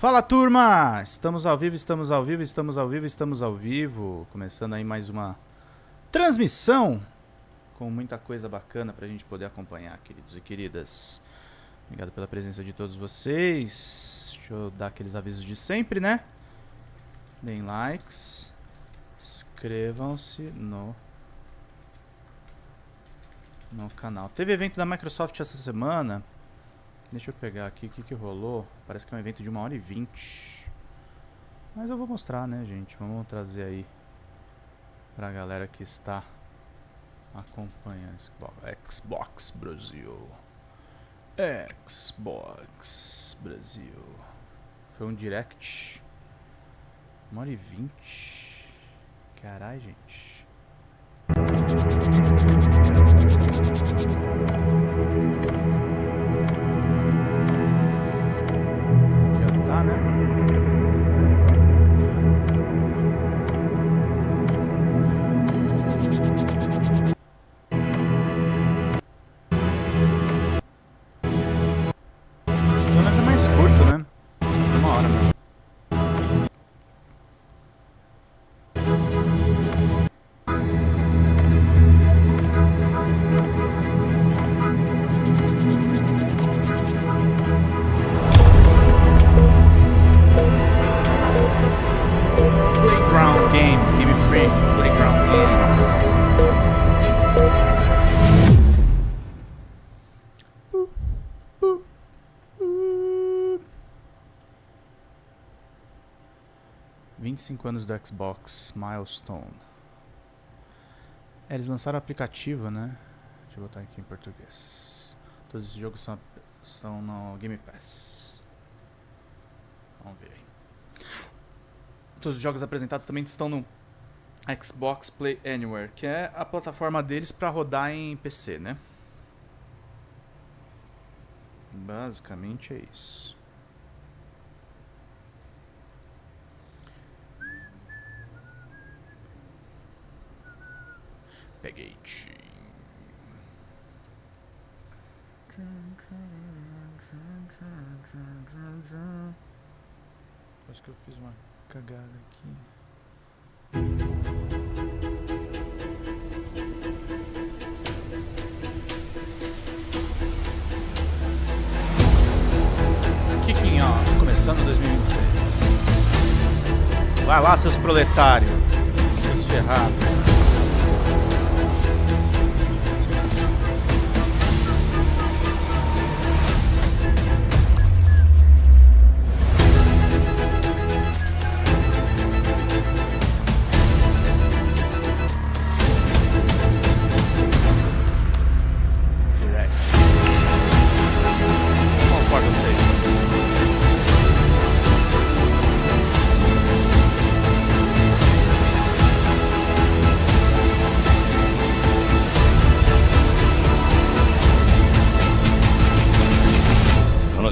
Fala, turma! Estamos ao vivo, estamos ao vivo, estamos ao vivo, estamos ao vivo. Começando aí mais uma transmissão com muita coisa bacana pra gente poder acompanhar, queridos e queridas. Obrigado pela presença de todos vocês. Deixa eu dar aqueles avisos de sempre, né? Deem likes, inscrevam-se no canal. Teve evento da Microsoft essa semana. Deixa eu pegar aqui o que rolou. Parece que é um evento de 1h20. Mas eu vou mostrar, né, gente? Vamos trazer aí pra galera que está acompanhando. Xbox Brasil. Xbox Brasil. Foi um direct. 1h20. Carai, gente. Anos do Xbox, Milestone. Eles lançaram o aplicativo, né? Deixa eu botar aqui em português. Todos esses jogos estão no Game Pass. Vamos ver aí. Todos os jogos apresentados também estão no Xbox Play Anywhere, que é a plataforma deles para rodar em PC, né? Basicamente é isso. Peguei. Acho que eu fiz uma cagada aqui. Kicking off, começando 2026. Vai lá, seus proletários, seus ferrados.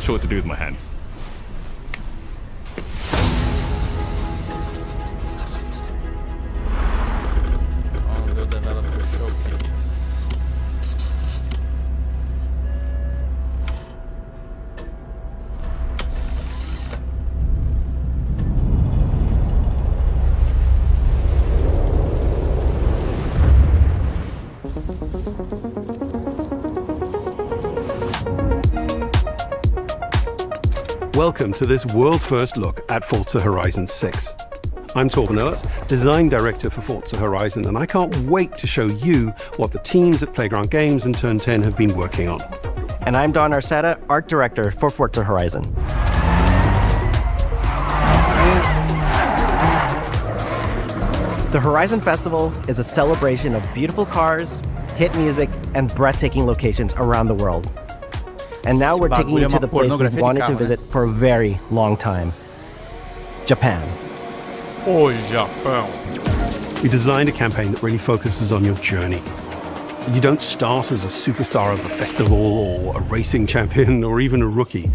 Sure what to do with my hands. On the developer showcase. Welcome to this world-first look at Forza Horizon 6. I'm Torben Ehlert, Design Director for Forza Horizon, and I can't wait to show you what the teams at Playground Games and Turn 10 have been working on. And I'm Don Arcetta, Art Director for Forza Horizon. The Horizon Festival is a celebration of beautiful cars, hit music, and breathtaking locations around the world. And now we're taking you to the place we've wanted to visit for a very long time. Japan. O Japão. We designed a campaign that really focuses on your journey. You don't start as a superstar of a festival or a racing champion or even a rookie.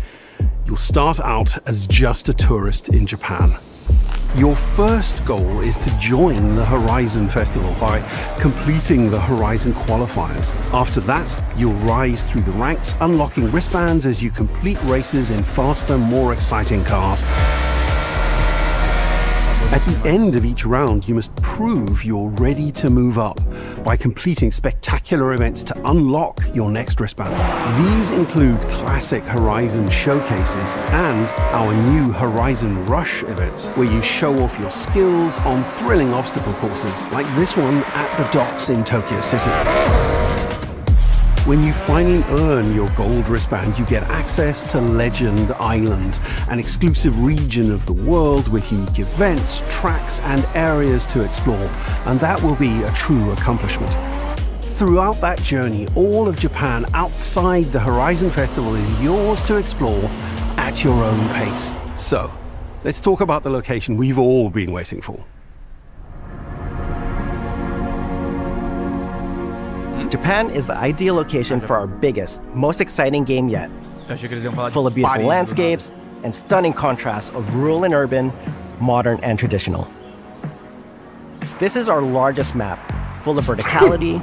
You'll start out as just a tourist in Japan. Your first goal is to join the Horizon Festival by completing the Horizon qualifiers. After that, you'll rise through the ranks, unlocking wristbands as you complete races in faster, more exciting cars. At the end of each round, you must prove you're ready to move up by completing spectacular events to unlock your next wristband. These include classic Horizon showcases and our new Horizon Rush events, where you show off your skills on thrilling obstacle courses, like this one at the docks in Tokyo City. When you finally earn your gold wristband, you get access to Legend Island, an exclusive region of the world with unique events, tracks, and areas to explore, and that will be a true accomplishment. Throughout that journey, all of Japan outside the Horizon Festival is yours to explore at your own pace. So, let's talk about the location we've all been waiting for. Japan is the ideal location for our biggest, most exciting game yet. Full of beautiful landscapes and stunning contrasts of rural and urban, modern and traditional. This is our largest map, full of verticality,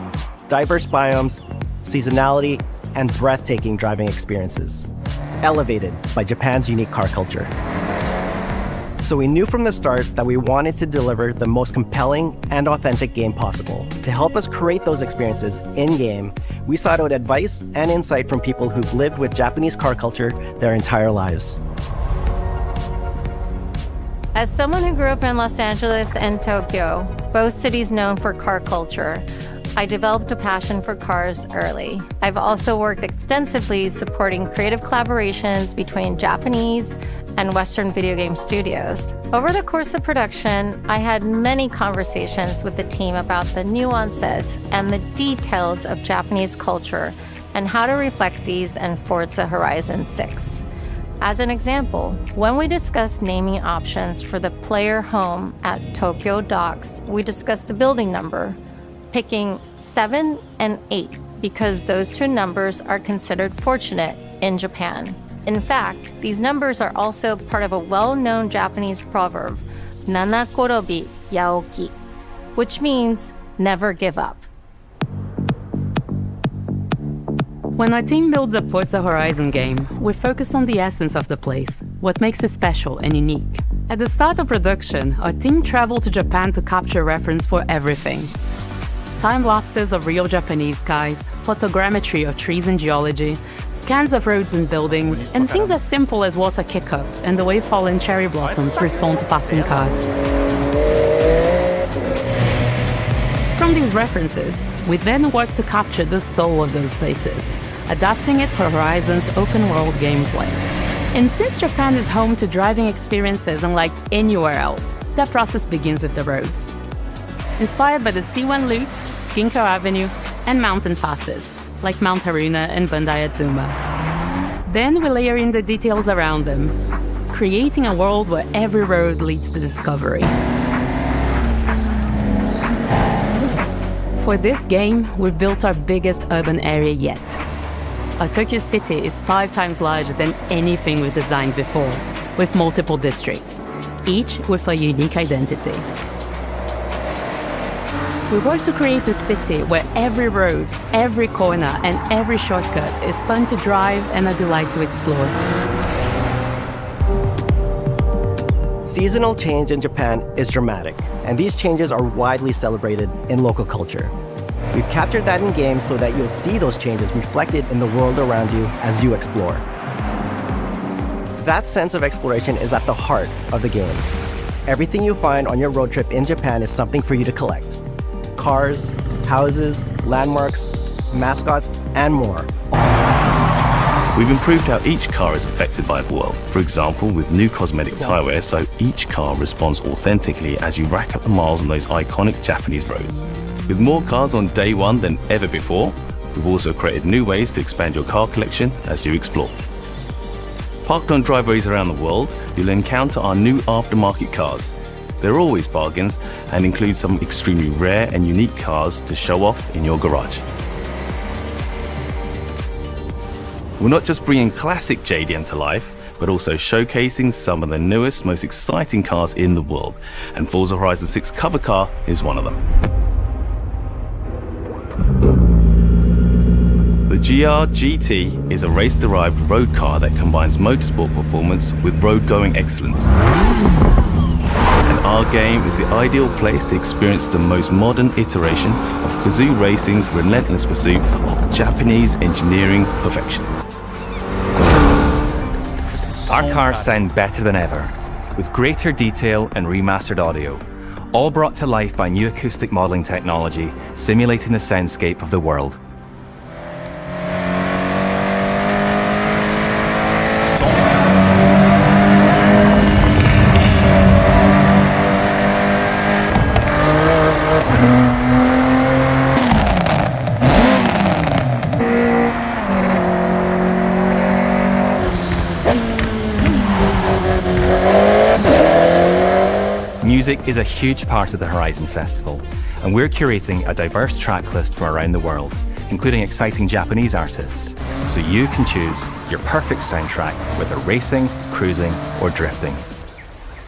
diverse biomes, seasonality, and breathtaking driving experiences, elevated by Japan's unique car culture. So we knew from the start that we wanted to deliver the most compelling and authentic game possible. To help us create those experiences in-game, we sought out advice and insight from people who've lived with Japanese car culture their entire lives. As someone who grew up in Los Angeles and Tokyo, both cities known for car culture, I developed a passion for cars early. I've also worked extensively supporting creative collaborations between Japanese and Western video game studios. Over the course of production, I had many conversations with the team about the nuances and the details of Japanese culture and how to reflect these in Forza Horizon 6. As an example, when we discussed naming options for the player home at Tokyo Docks, we discussed the building number, picking 7 and 8 because those two numbers are considered fortunate in Japan. In fact, these numbers are also part of a well-known Japanese proverb, Nana Korobi Yaoki, which means never give up. When our team builds a Forza Horizon game, we focus on the essence of the place, what makes it special and unique. At the start of production, our team traveled to Japan to capture reference for everything. Time-lapses of real Japanese skies, photogrammetry of trees and geology, scans of roads and buildings, and things as simple as water kick-up and the way fallen cherry blossoms respond to passing cars. From these references, we then work to capture the soul of those places, adapting it for Horizon's open-world gameplay. And since Japan is home to driving experiences unlike anywhere else, that process begins with the roads. Inspired by the C1 Loop, Ginkgo Avenue, and mountain passes, like Mount Haruna and Bandai Atsuma. Then we layer in the details around them, creating a world where every road leads to discovery. For this game, we've built our biggest urban area yet. Our Tokyo city is 5 times larger than anything we've designed before, with multiple districts, each with a unique identity. We work to create a city where every road, every corner, and every shortcut is fun to drive and a delight to explore. Seasonal change in Japan is dramatic, and these changes are widely celebrated in local culture. We've captured that in game so that you'll see those changes reflected in the world around you as you explore. That sense of exploration is at the heart of the game. Everything you find on your road trip in Japan is something for you to collect. Cars, houses, landmarks, mascots, and more. We've improved how each car is affected by the world. For example, with new cosmetic tire wear, so each car responds authentically as you rack up the miles on those iconic Japanese roads. With more cars on day one than ever before, we've also created new ways to expand your car collection as you explore. Parked on driveways around the world, you'll encounter our new aftermarket cars. They're always bargains and include some extremely rare and unique cars to show off in your garage. We're not just bringing classic JDM to life, but also showcasing some of the newest, most exciting cars in the world. And Forza Horizon 6 cover car is one of them. The GR GT is a race-derived road car that combines motorsport performance with road-going excellence. And our game is the ideal place to experience the most modern iteration of Kazoo Racing's relentless pursuit of Japanese engineering perfection. Our cars sound better than ever, with greater detail and remastered audio, all brought to life by new acoustic modeling technology, simulating the soundscape of the world. Music is a huge part of the Horizon Festival, and we're curating a diverse track list from around the world, including exciting Japanese artists, so you can choose your perfect soundtrack, whether racing, cruising, or drifting.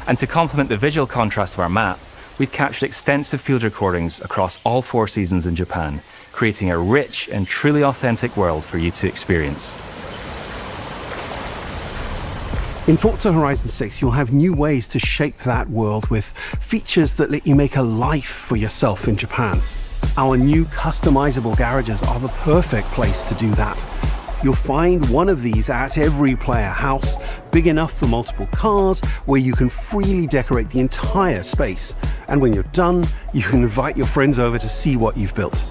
And to complement the visual contrast of our map, we've captured extensive field recordings across all 4 seasons in Japan, creating a rich and truly authentic world for you to experience. In Forza Horizon 6, you'll have new ways to shape that world with features that let you make a life for yourself in Japan. Our new customizable garages are the perfect place to do that. You'll find one of these at every player house, big enough for multiple cars, where you can freely decorate the entire space. And when you're done, you can invite your friends over to see what you've built.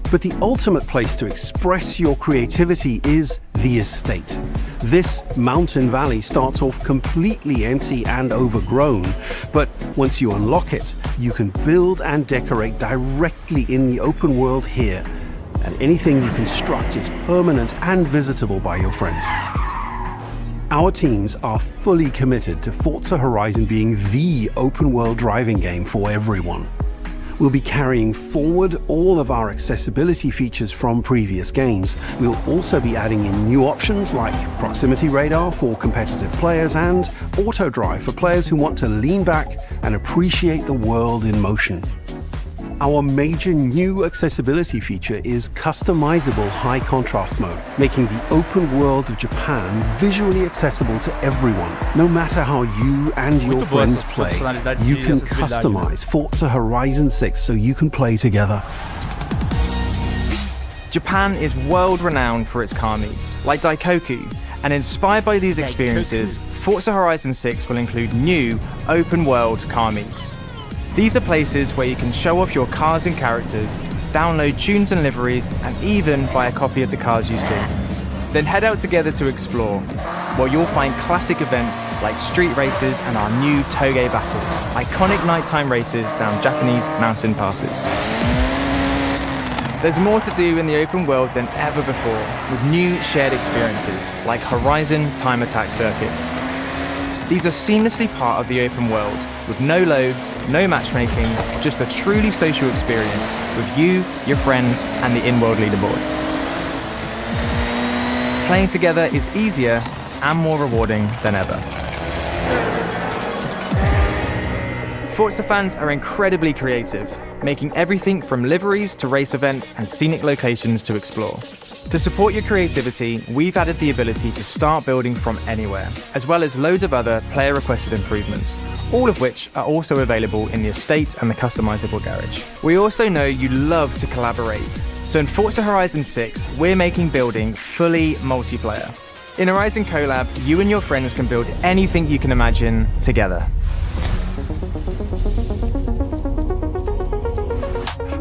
But the ultimate place to express your creativity is the estate. This mountain valley starts off completely empty and overgrown, but once you unlock it, you can build and decorate directly in the open world here, and anything you construct is permanent and visitable by your friends. Our teams are fully committed to Forza Horizon being the open world driving game for everyone. We'll be carrying forward all of our accessibility features from previous games. We'll also be adding in new options like proximity radar for competitive players and auto drive for players who want to lean back and appreciate the world in motion. Our major new accessibility feature is customizable high contrast mode, making the open world of Japan visually accessible to everyone. No matter how you and your friends play, you can customize Forza Horizon 6 so you can play together. Japan is world-renowned for its car meets, like Daikoku, and inspired by these experiences, Forza Horizon 6 will include new open-world car meets. These are places where you can show off your cars and characters, download tunes and liveries, and even buy a copy of the cars you see. Then head out together to explore, where you'll find classic events like street races and our new Toge battles, iconic nighttime races down Japanese mountain passes. There's more to do in the open world than ever before, with new shared experiences like Horizon Time Attack circuits. These are seamlessly part of the open world, with no loads, no matchmaking, just a truly social experience with you, your friends, and the in-world leaderboard. Playing together is easier and more rewarding than ever. Forza fans are incredibly creative, making everything from liveries to race events and scenic locations to explore. To support your creativity, we've added the ability to start building from anywhere, as well as loads of other player-requested improvements, all of which are also available in the estate and the customizable garage. We also know you love to collaborate, so in Forza Horizon 6, we're making building fully multiplayer. In Horizon Collab, you and your friends can build anything you can imagine together.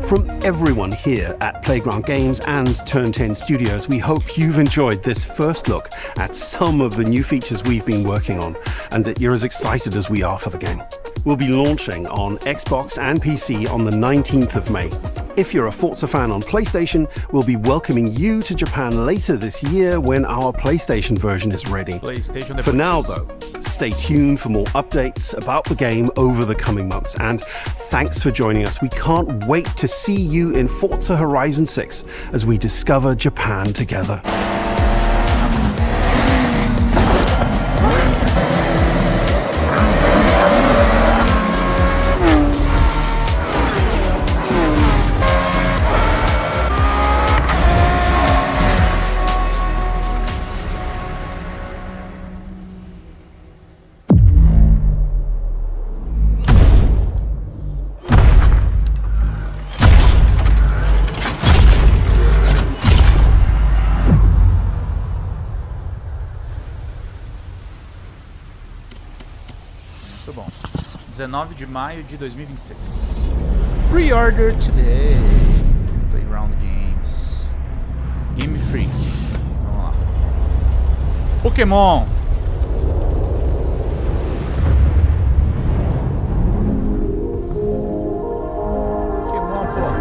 From everyone here at Playground Games and Turn 10 Studios, we hope you've enjoyed this first look at some of the new features we've been working on, and that you're as excited as we are for the game. We'll be launching on Xbox and PC on the 19th of May. If you're a Forza fan on PlayStation, we'll be welcoming you to Japan later this year when our PlayStation version is ready. For now, though, stay tuned for more updates about the game over the coming months. And thanks for joining us. We can't wait to see you in Forza Horizon 6 as we discover Japan together. Muito bom. 19 de maio de 2026. Pre-order today. Playground Games. Game Freak. Vamos lá. Pokémon. Pokémon, porra.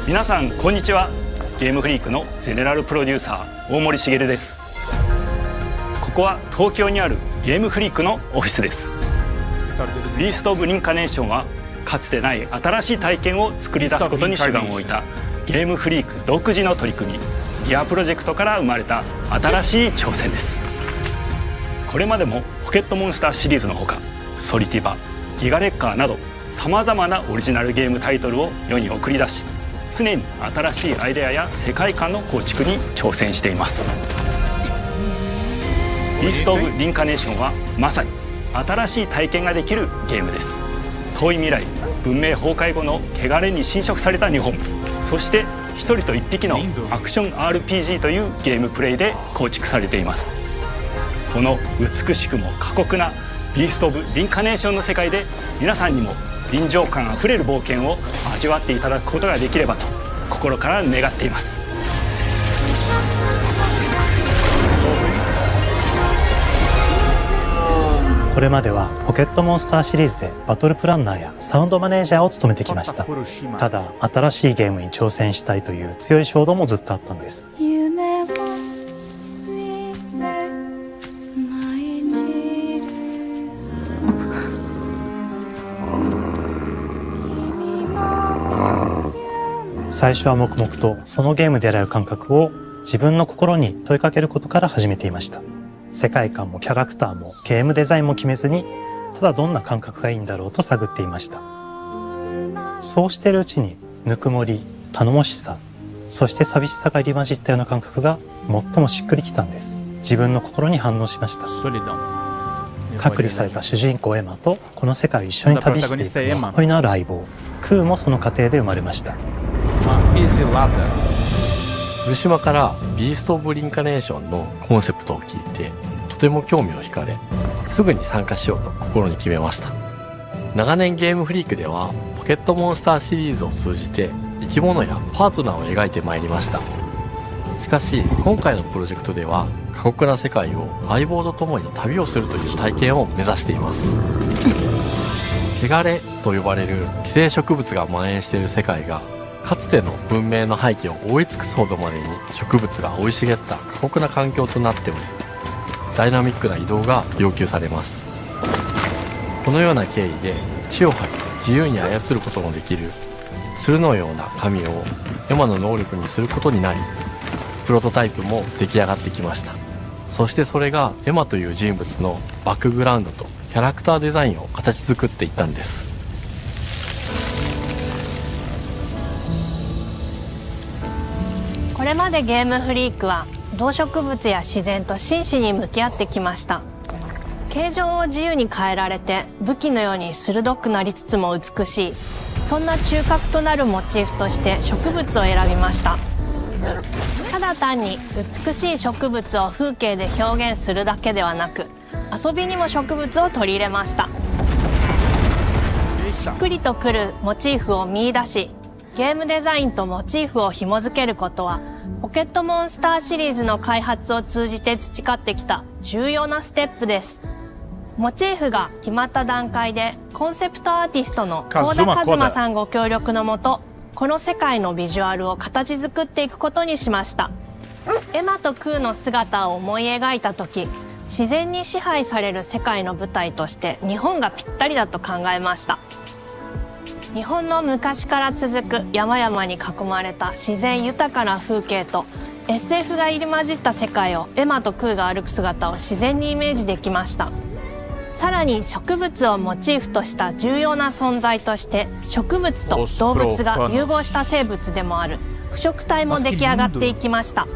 皆さんこんにちは。ゲームフリークのゼネラルプロデューサー大森茂です。ここは東京にあるゲームフリークのオフィスです。ビースト・オブ・リンカネーションはかつてない新しい体験を作り出すことに主眼を置いたゲームフリーク独自の取り組みギアプロジェクトから生まれた新しい挑戦です。これまでもポケットモンスターシリーズのほかソリティバ、ギガレッカーなどさまざまなオリジナルゲームタイトルを世に送り出し常に新しいアイデアや世界観の構築に挑戦しています。ビースト・オブ・リンカネーションはまさに新しい体験ができるゲームです。遠い未来、文明崩壊後の汚れに侵食された日本、そして一人と一匹のアクション RPG というゲームプレイで構築されています。この美しくも過酷なビースト・オブ・リンカネーションの世界で皆さんにも臨場感あふれる冒険を味わっていただくことができればと心から願っています。これまではポケットモンスターシリーズでバトルプランナーやサウンドマネージャーを務めてきました。ただ新しいゲームに挑戦したいという強い衝動もずっとあったんです。最初は黙々とそのゲームである感覚を自分の心に問いかけることから始めていました。世界観もキャラクターもゲームデザインも決めずにただどんな感覚がいいんだろうと探っていました。そうしているうちにぬくもり、頼もしさ、そして寂しさが入り混じったような感覚が最もしっくりきたんです。自分の心に反応しました。隔離された主人公エマとこの世界を一緒に旅していくぬくもりのある相棒クーもその過程で生まれました。古島からビースト・オブ・リンカネーションのコンセプトを聞いてとても興味を惹かれすぐに参加しようと心に決めました。長年ゲームフリークではポケットモンスターシリーズを通じて生き物やパートナーを描いてまいりました。しかし今回のプロジェクトでは過酷な世界を相棒と共に旅をするという体験を目指しています。汚れと呼ばれる寄生植物が蔓延している世界がかつての文明の廃棄を覆い尽くすほどまでに植物が生い茂った過酷な環境となっておりダイナミックな移動が要求されます。このような経緯で地を張って自由に操ることのできる鶴のような神をエマの能力にすることになりプロトタイプも出来上がってきました。そしてそれがエマという人物のバックグラウンドとキャラクターデザインを形作っていったんです。これまでゲームフリークは動植物や自然と真摯に向き合ってきました。形状を自由に変えられて武器のように鋭くなりつつも美しい、そんな中核となるモチーフとして植物を選びました。ただ単に美しい植物を風景で表現するだけではなく遊びにも植物を取り入れました。しっくりとくるモチーフを見出しゲームデザインとモチーフを紐づけることはポケットモンスターシリーズの開発を通じて培ってきた重要なステップです。モチーフが決まった段階でコンセプトアーティストの幸田一馬さんご協力のもとこの世界のビジュアルを形作っていくことにしました。エマとクーの姿を思い描いた時、自然に支配される世界の舞台として日本がぴったりだと考えました。日本の昔から続く山々に囲まれた自然豊かな風景と SF が入り混じった世界をエマとクーが歩く姿を自然にイメージできました。さらに植物をモチーフとした重要な存在として植物と動物が融合した生物でもある腐食体も出来上がっていきました。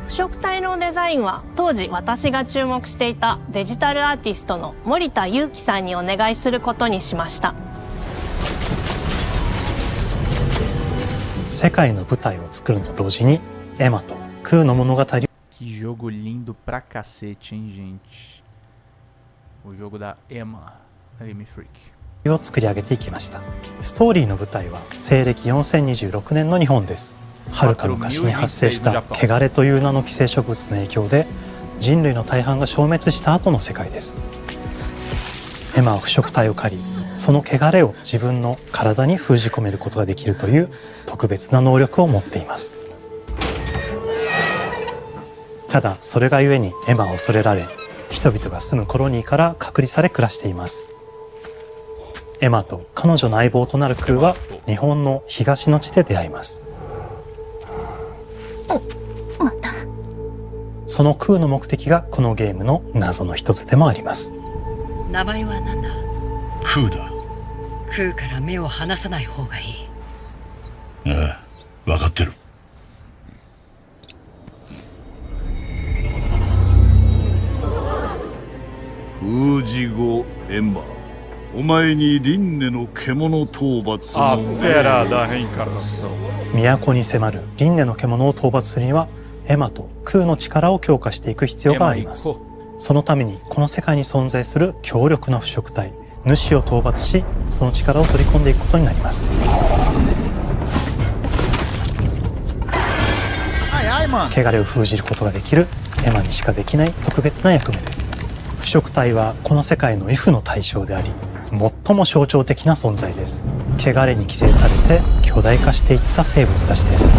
腐食体のデザインは当時私が注目していたデジタルアーティストの森田裕樹さんにお願いすることにしました。世界の舞台を作ると同時にエマとクーの物語 Que jogo lindo pra cacete, hein, gente? O jogo da Emma Freak を作り上げていきました。ストーリーの舞台は西暦4026年の日本です。遥か昔に発生した汚れという名の寄生植物の影響で人類の大半が消滅した後の世界です。エマは腐食体を狩り、その汚れを自分の体に封じ込めることができるという特別な能力を持っています。ただそれがゆえにエマは恐れられ、人々が住むコロニーから隔離され暮らしています。エマと彼女の相棒となるクーは日本の東の地で出会います。そのクーの目的がこのゲームの謎の一つでもあります。名前は何だ？クーだ。クーから目を離さない方がいい。ああ、分かってる。封じ後エンバー、お前に輪廻の獣討伐の都に迫る輪廻の獣を討伐するにはエマとクーの力を強化していく必要があります。そのためにこの世界に存在する強力な腐食体主を討伐し、その力を取り込んでいくことになります。汚れを封じることができるエマにしかできない特別な役目です。腐食体はこの世界の畏怖の対象であり、最も象徴的な存在です。汚れに寄生されて巨大化していった生物たちです。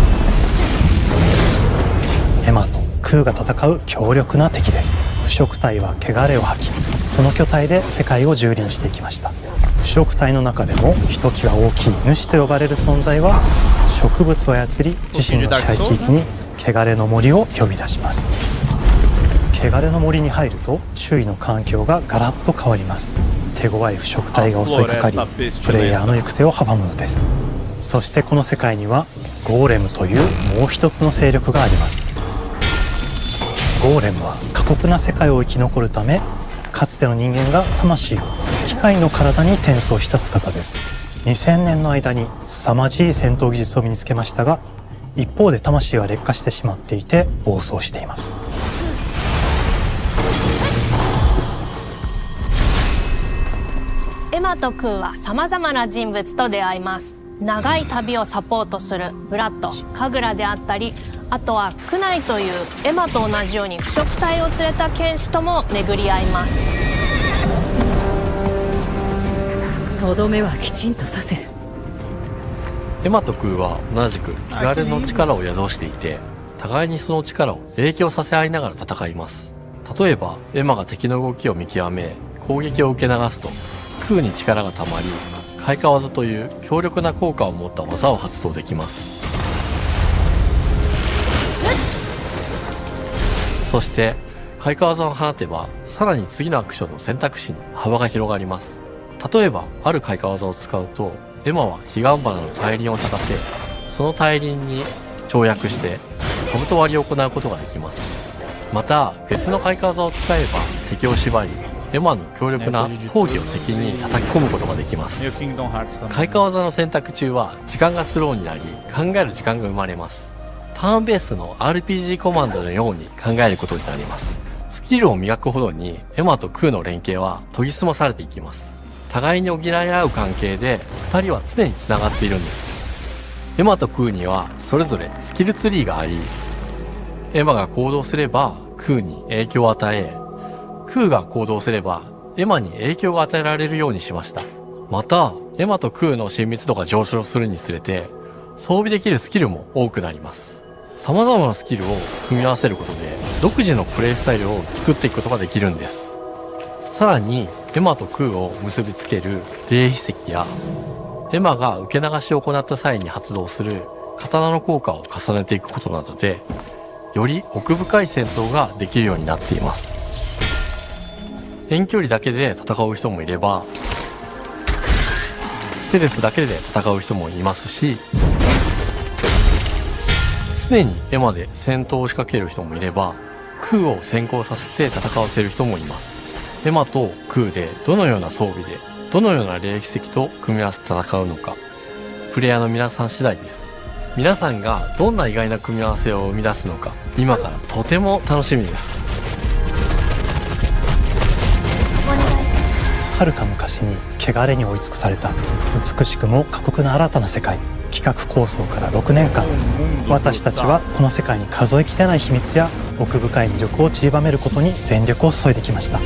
エマとクーが戦う強力な敵です。腐食体は汚れを吐き、その巨体で世界を蹂躙していきました。腐食体の中でもひときわ大きい主と呼ばれる存在は、植物を操り自身の支配地域に汚れの森を呼び出します。汚れの森に入ると周囲の環境がガラッと変わります。手強い腐食体が襲いかかり、プレイヤーの行く手を阻むのです。そしてこの世界にはゴーレムというもう一つの勢力があります。ゴーレムは過酷な世界を生き残るため、かつての人間が魂を機械の体に転送した姿です。2000年の間に凄まじい戦闘技術を身につけましたが、一方で魂は劣化してしまっていて暴走しています。エマとクーはさまざまな人物と出会います。長い旅をサポートするブラッド、カグラであったり、あとはクナイというエマと同じように腐食体を連れた剣士とも巡り合います。とどめはきちんとさせる。エマとクーは同じく汚れの力を宿していて、互いにその力を影響させ合いながら戦います。例えばエマが敵の動きを見極め攻撃を受け流すと、クーに力がたまり開花技という強力な効果を持った技を発動できます。そして開花技を放てば、さらに次のアクションの選択肢に幅が広がります。例えばある開花技を使うと、エマは彼岸花の大輪を咲かせ、その大輪に跳躍して兜割りを行うことができます。また別の開花技を使えば敵を縛り、エマの強力な闘技を敵に叩き込むことができます。開花技の選択中は時間がスローになり、考える時間が生まれます。ターンベースの RPG コマンドのように考えることになります。スキルを磨くほどにエマとクーの連携は研ぎ澄まされていきます。互いに補い合う関係で2人は常につながっているんです。エマとクーにはそれぞれスキルツリーがあり、エマが行動すればクーに影響を与え、クーが行動すればエマに影響が与えられるようにしました。またエマとクーの親密度が上昇するにつれて、装備できるスキルも多くなります。様々なスキルを組み合わせることで独自のプレイスタイルを作っていくことができるんです。さらにエマと空を結びつける霊秘石やエマが受け流しを行った際に発動する刀の効果を重ねていくことなどでより奥深い戦闘ができるようになっています。遠距離だけで戦う人もいればステルスだけで戦う人もいますし、常にエマで戦闘を仕掛ける人もいれば空を先行させて戦わせる人もいます。エマと空でどのような装備でどのような霊秘石と組み合わせて戦うのか、プレイヤーの皆さん次第です。皆さんがどんな意外な組み合わせを生み出すのか、今からとても楽しみです。遥か昔に汚れに追い尽くされた美しくも過酷な新たな世界。企画構想から6年間、私たちはこの世界に数えきれない秘密や奥深い魅力を散りばめることに全力を注いできました。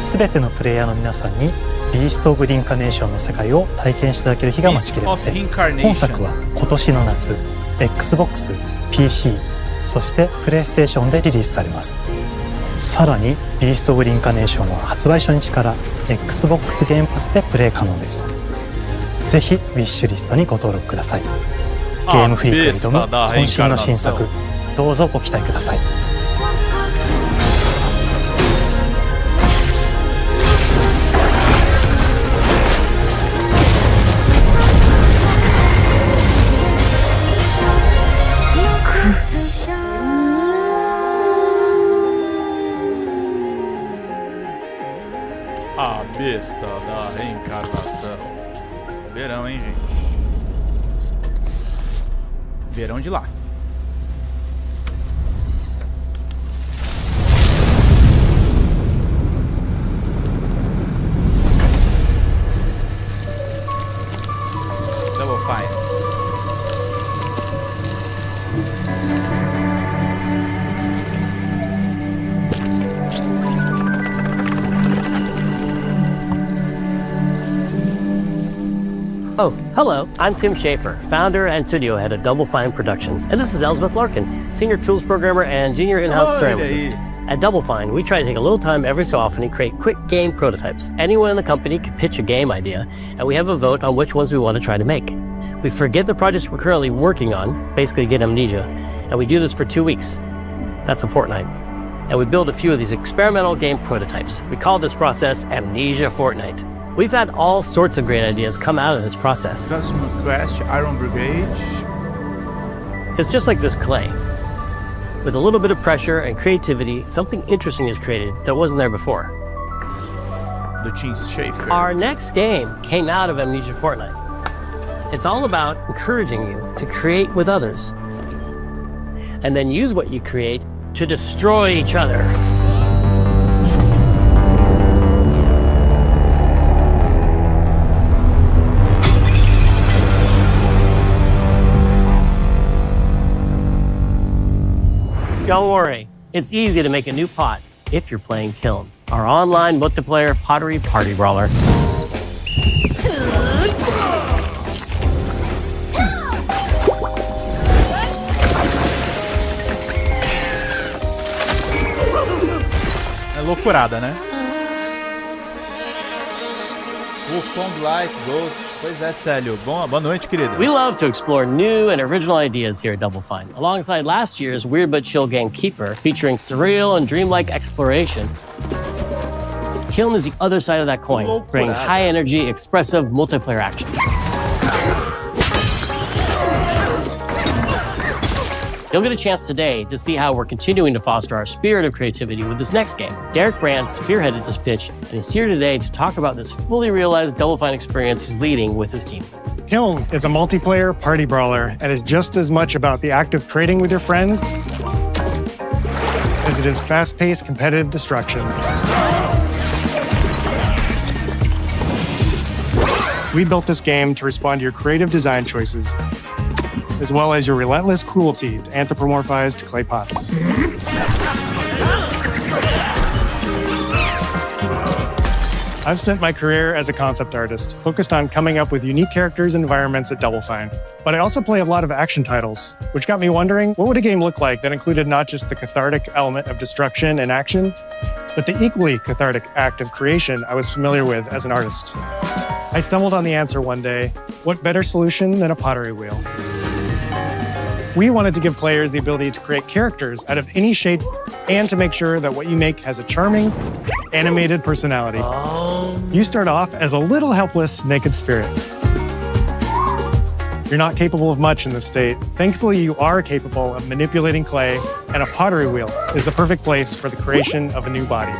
すべてのプレイヤーの皆さんにビースト・オブ・リンカネーションの世界を体験していただける日が待ちきれません。本作は今年の夏 XBOX、PC、そしてプレイステーションでリリースされます。さらにビースト・オブ・リンカネーションは発売初日から XBOX ゲームパスでプレイ可能です。ぜひウィッシュリストにご登録ください。ゲームフリークに挑む渾身の新作、どうぞご期待ください。A besta da reencarnação. Verão, hein, gente? Verão de lá. Double Fine. Oh, hello. I'm Tim Schafer, founder and studio head of Double Fine Productions. And this is Elizabeth Larkin, senior tools programmer and junior in-house ceramicist. At Double Fine, we try to take a little time every so often and create quick game prototypes. Anyone in the company can pitch a game idea, and we have a vote on which ones we want to try to make. We forget the projects we're currently working on, basically get amnesia, and we do this for 2 weeks. That's a fortnight. And we build a few of these experimental game prototypes. We call this process Amnesia Fortnight. We've had all sorts of great ideas come out of this process. Customer Quest, Iron Brigade. It's just like this clay. With a little bit of pressure and creativity, something interesting is created that wasn't there before. The Tim Schafer. Our next game came out of Amnesia Fortnight. It's all about encouraging you to create with others, and then use what you create to destroy each other. Don't worry, it's easy to make a new pot if you're playing Kiln, our online multiplayer pottery party brawler. É loucurada, né? Kong Light, Ghost. Pois é, Célio. Boa noite, querida. We love to explore new and original ideas here at Double Fine. Alongside last year's Weird But Chill game Keeper, featuring surreal and dreamlike exploration, Kiln is the other side of that coin, bringing high-energy, expressive multiplayer action. You'll get a chance today to see how we're continuing to foster our spirit of creativity with this next game. Derek Brand spearheaded this pitch, and he's here today to talk about this fully realized Double Fine experience he's leading with his team. Kiln is a multiplayer party brawler, and it's just as much about the act of trading with your friends as it is fast-paced competitive destruction. We built this game to respond to your creative design choices, as well as your relentless cruelty to anthropomorphized clay pots. I've spent my career as a concept artist, focused on coming up with unique characters and environments at Double Fine. But I also play a lot of action titles, which got me wondering, what would a game look like that included not just the cathartic element of destruction and action, but the equally cathartic act of creation I was familiar with as an artist? I stumbled on the answer one day. What better solution than a pottery wheel? We wanted to give players the ability to create characters out of any shape and to make sure that what you make has a charming, animated personality. You start off as a little helpless, naked spirit. You're not capable of much in this state. Thankfully, you are capable of manipulating clay, and a pottery wheel is the perfect place for the creation of a new body.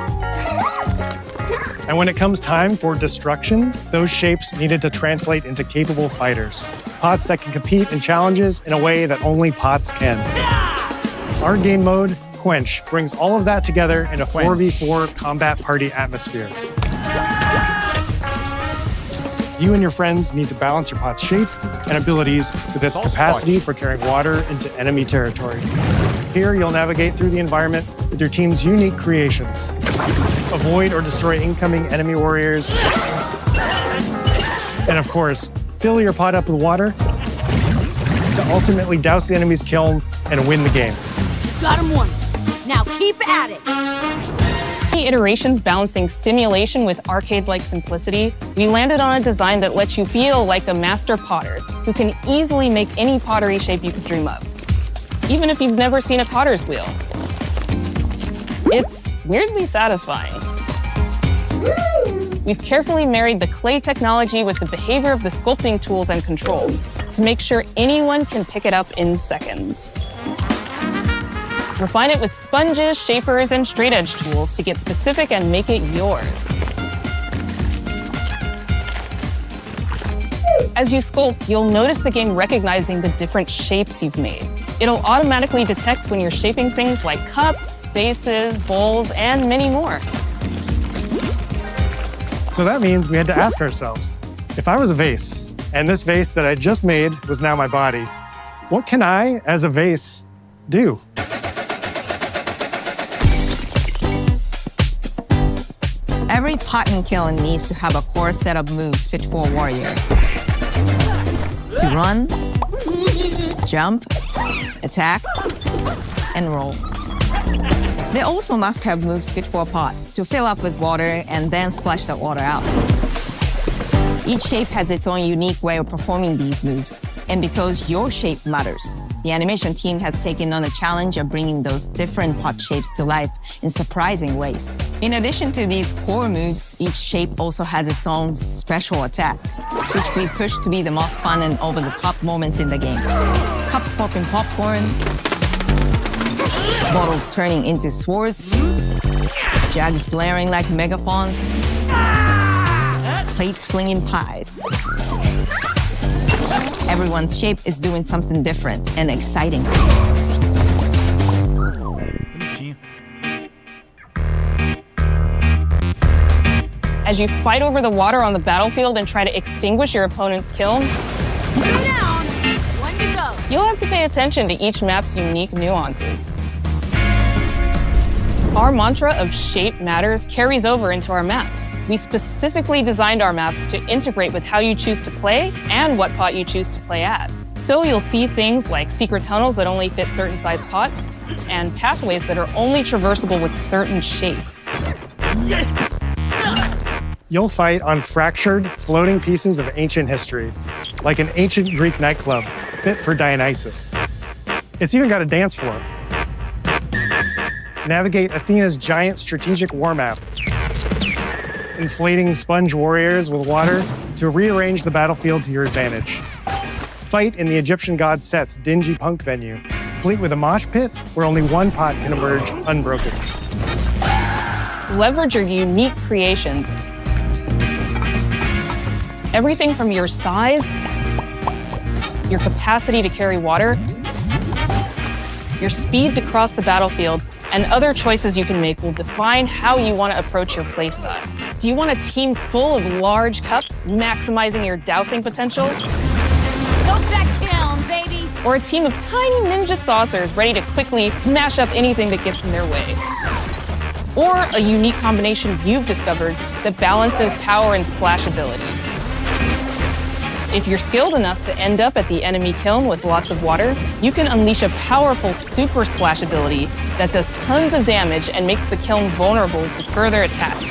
And when it comes time for destruction, those shapes needed to translate into capable fighters. Pots that can compete in challenges in a way that only pots can. Our game mode, Quench, brings all of that together in a 4v4 combat party atmosphere. You and your friends need to balance your pot's shape and abilities with its capacity for carrying water into enemy territory. Here, you'll navigate through the environment with your team's unique creations. Avoid or destroy incoming enemy warriors. And of course, fill your pot up with water to ultimately douse the enemy's kiln and win the game. Got him once. Now keep at it. Many iterations balancing simulation with arcade-like simplicity, we landed on a design that lets you feel like a master potter who can easily make any pottery shape you could dream of, even if you've never seen a potter's wheel. It's weirdly satisfying. We've carefully married the clay technology with the behavior of the sculpting tools and controls to make sure anyone can pick it up in seconds. Refine it with sponges, shapers, and straight edge tools to get specific and make it yours. As you sculpt, you'll notice the game recognizing the different shapes you've made. It'll automatically detect when you're shaping things like cups, vases, bowls, and many more. So that means we had to ask ourselves, if I was a vase, and this vase that I just made was now my body, what can I, as a vase, do? Every pot and kiln needs to have a core set of moves fit for a warrior. To run, jump, attack, and roll. They also must have moves fit for a pot to fill up with water and then splash that water out. Each shape has its own unique way of performing these moves. And because your shape matters, the animation team has taken on the challenge of bringing those different pot shapes to life in surprising ways. In addition to these core moves, each shape also has its own special attack, which we push to be the most fun and over-the-top moments in the game. Cups popping popcorn, bottles turning into swords, jugs blaring like megaphones, plates flinging pies. Everyone's shape is doing something different and exciting. As you fight over the water on the battlefield and try to extinguish your opponent's kiln, Down. One to go. you'll have to pay attention to each map's unique nuances. Our mantra of shape matters carries over into our maps. We specifically designed our maps to integrate with how you choose to play and what pot you choose to play as. So you'll see things like secret tunnels that only fit certain size pots and pathways that are only traversable with certain shapes. You'll fight on fractured, floating pieces of ancient history, like an ancient Greek nightclub fit for Dionysus. It's even got a dance floor. Navigate Athena's giant strategic war map, inflating sponge warriors with water to rearrange the battlefield to your advantage. Fight in the Egyptian god Set's dingy punk venue, complete with a mosh pit where only one pot can emerge unbroken. Leverage your unique creations. Everything from your size, your capacity to carry water, your speed to cross the battlefield, and other choices you can make will define how you want to approach your playstyle. Do you want a team full of large cups, maximizing your dousing potential? Go back down, baby. Or a team of tiny ninja saucers ready to quickly smash up anything that gets in their way? or a unique combination you've discovered that balances power and splashability. If you're skilled enough to end up at the enemy kiln with lots of water, you can unleash a powerful super splash ability that does tons of damage and makes the kiln vulnerable to further attacks,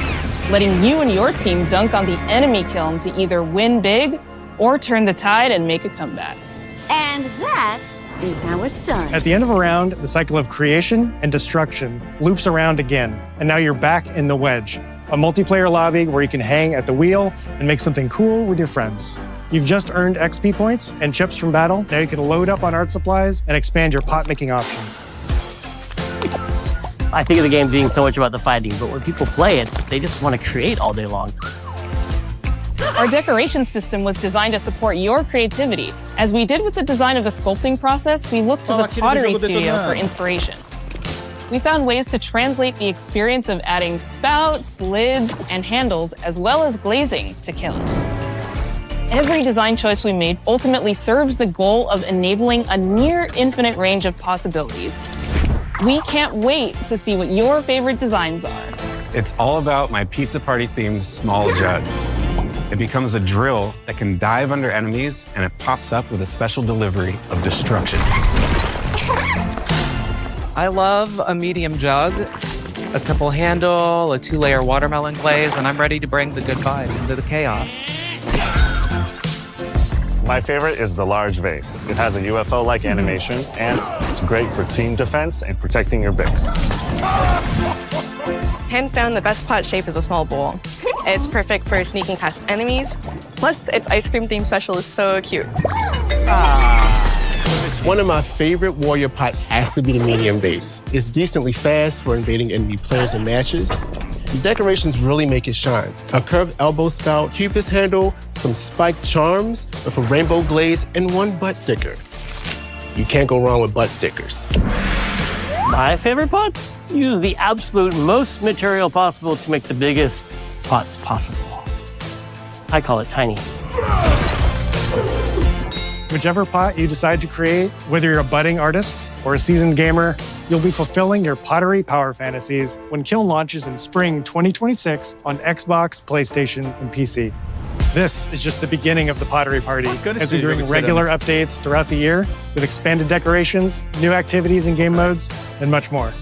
letting you and your team dunk on the enemy kiln to either win big or turn the tide and make a comeback. And that is how it's done. At the end of a round, the cycle of creation and destruction loops around again, and now you're back in the wedge, a multiplayer lobby where you can hang at the wheel and make something cool with your friends. You've just earned XP points and chips from battle. Now you can load up on art supplies and expand your pot-making options. I think of the game being so much about the fighting, but when people play it, they just want to create all day long. Our decoration system was designed to support your creativity. As we did with the design of the sculpting process, we looked to the pottery studio for inspiration. We found ways to translate the experience of adding spouts, lids, and handles, as well as glazing to kiln. Every design choice we made ultimately serves the goal of enabling a near infinite range of possibilities. We can't wait to see what your favorite designs are. It's all about my pizza party themed small jug. It becomes a drill that can dive under enemies, and it pops up with a special delivery of destruction. I love a medium jug, a simple handle, a 2-layer watermelon glaze, and I'm ready to bring the good vibes into the chaos. My favorite is the large vase. It has a UFO-like animation, and it's great for team defense and protecting your Bix. Hands down, the best pot shape is a small bowl. It's perfect for sneaking past enemies. Plus, its ice cream theme special is so cute. One of my favorite warrior pots has to be the medium base. It's decently fast for invading enemy players and matches. The decorations really make it shine. A curved elbow spout, cupid's handle, some spiked charms with a rainbow glaze, and one butt sticker. You can't go wrong with butt stickers. My favorite pots use the absolute most material possible to make the biggest pots possible. I call it tiny. Whichever pot you decide to create, whether you're a budding artist or a seasoned gamer, you'll be fulfilling your pottery power fantasies when Kiln launches in spring 2026 on Xbox, PlayStation, and PC. This is just the beginning of the pottery party, as we bring regular updates throughout the year with expanded decorations, new activities and game modes, and much more.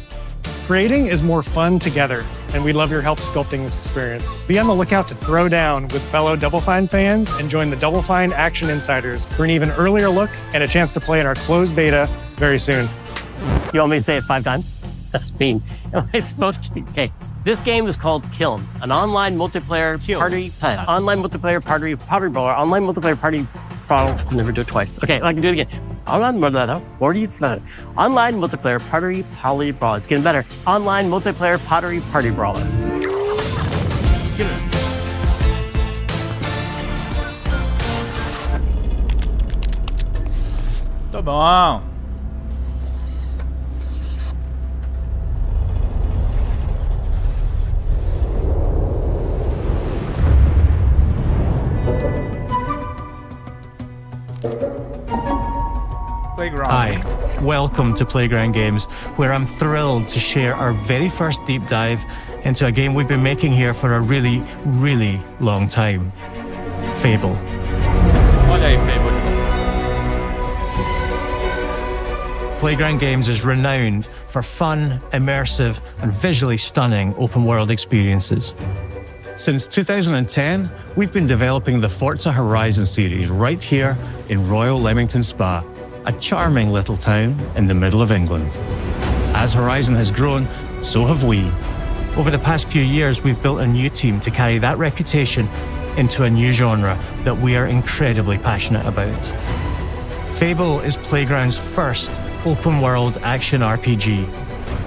Creating is more fun together, and we'd love your help sculpting this experience. Be on the lookout to throw down with fellow Double Fine fans and join the Double Fine Action Insiders for an even earlier look and a chance to play in our closed beta very soon. You want me to say it 5 times? That's mean. Am I supposed to? Okay. This game is called Kiln, an online multiplayer party, online multiplayer party brawler, online multiplayer party brawler. I'll never do it twice. Okay, I can do it again. Online multiplayer party poly brawler. It's getting better. Online multiplayer pottery party brawler. Tá bom. Hi, welcome to Playground Games, where I'm thrilled to share our very first deep dive into a game we've been making here for a really, really long time. Fable. Olha aí, Fable. Playground Games is renowned for fun, immersive, and visually stunning open-world experiences. Since 2010, we've been developing the Forza Horizon series right here in Royal Leamington Spa, a charming little town in the middle of England. As Horizon has grown, so have we. Over the past few years, we've built a new team to carry that reputation into a new genre that we are incredibly passionate about. Fable is Playground's first open-world action RPG,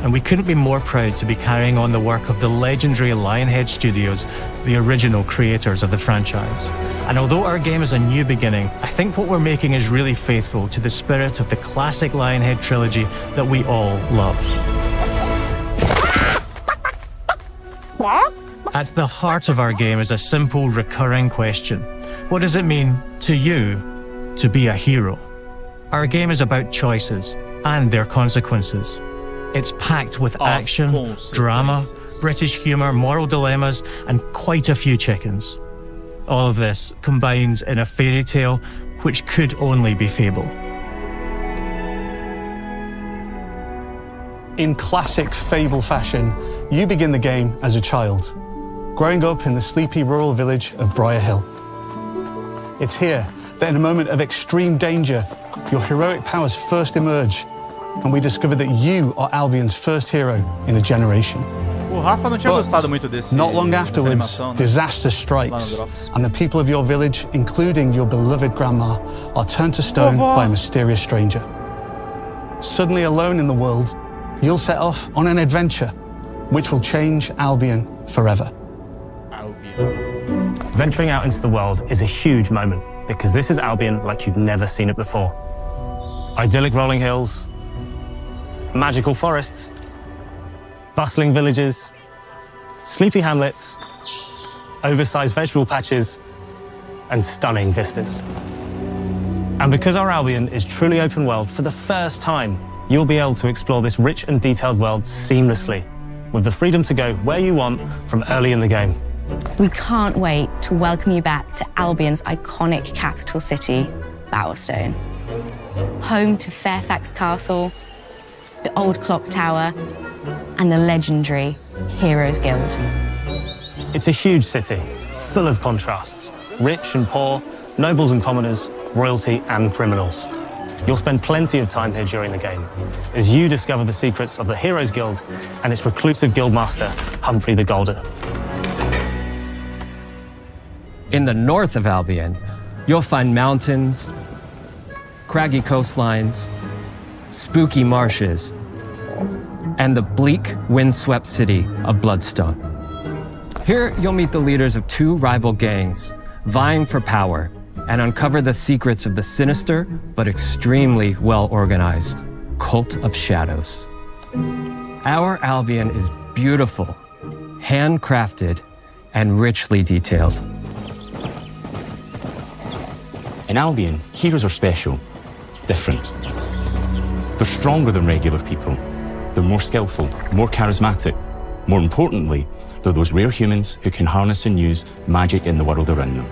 and we couldn't be more proud to be carrying on the work of the legendary Lionhead Studios, the original creators of the franchise. And although our game is a new beginning, I think what we're making is really faithful to the spirit of the classic Lionhead trilogy that we all love. At the heart of our game is a simple, recurring question. What does it mean to you to be a hero? Our game is about choices and their consequences. It's packed with action, drama, British humour, moral dilemmas, and quite a few chickens. All of this combines in a fairy tale which could only be fable. In classic fable fashion, you begin the game as a child, growing up in the sleepy rural village of Briar Hill. It's here that in a moment of extreme danger, your heroic powers first emerge, and we discover that you are Albion's first hero in a generation. O Rafa não tinha gostado muito desse. Not long afterwards, disaster strikes, and the people of your village, including your beloved grandma, are turned to stone by a mysterious stranger. Suddenly alone in the world, you'll set off on an adventure which will change Albion forever. Venturing out into the world is a huge moment because this is Albion like you've never seen it before. Idyllic rolling hills, magical forests, bustling villages, sleepy hamlets, oversized vegetable patches, and stunning vistas. And because our Albion is truly open world, for the first time, you'll be able to explore this rich and detailed world seamlessly, with the freedom to go where you want from early in the game. We can't wait to welcome you back to Albion's iconic capital city, Bowerstone. Home to Fairfax Castle, the old clock tower, and the legendary Heroes Guild. It's a huge city, full of contrasts. Rich and poor, nobles and commoners, royalty and criminals. You'll spend plenty of time here during the game, as you discover the secrets of the Heroes Guild and its reclusive guildmaster, Humphrey the Golden. In the north of Albion, you'll find mountains, craggy coastlines, spooky marshes, and the bleak, windswept city of Bloodstone. Here, you'll meet the leaders of two rival gangs, vying for power, and uncover the secrets of the sinister but extremely well-organized Cult of Shadows. Our Albion is beautiful, handcrafted, and richly detailed. In Albion, heroes are special, different. They're stronger than regular people. They're more skillful, more charismatic. More importantly, they're those rare humans who can harness and use magic in the world around them.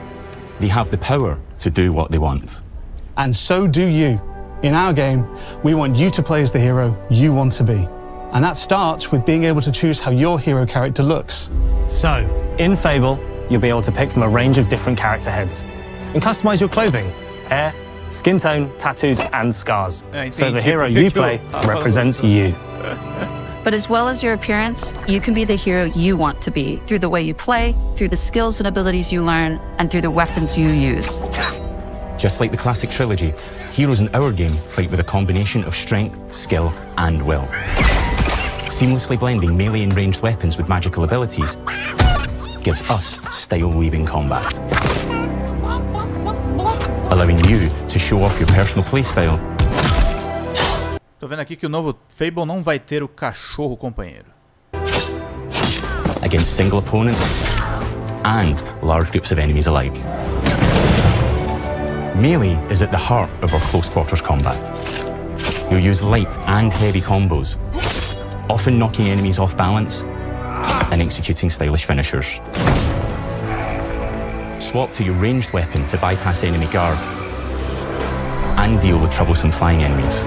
They have the power to do what they want. And so do you. In our game, we want you to play as the hero you want to be. And that starts with being able to choose how your hero character looks. So, in Fable, you'll be able to pick from a range of different character heads and customize your clothing, hair, skin tone, tattoos, and scars. So the hero you play represents you. But as well as your appearance, you can be the hero you want to be through the way you play, through the skills and abilities you learn, and through the weapons you use. Just like the classic trilogy, heroes in our game fight with a combination of strength, skill, and will. Seamlessly blending melee and ranged weapons with magical abilities gives us style-weaving combat, allowing you to show off your personal playstyle. Tô vendo aqui que o novo Fable não vai ter o cachorro companheiro. Against single opponents and large groups of enemies alike. Melee is at the heart of our close quarters combat. You'll use light and heavy combos, often knocking enemies off balance and executing stylish finishers. Swap to your ranged weapon to bypass enemy guard and deal with troublesome flying enemies.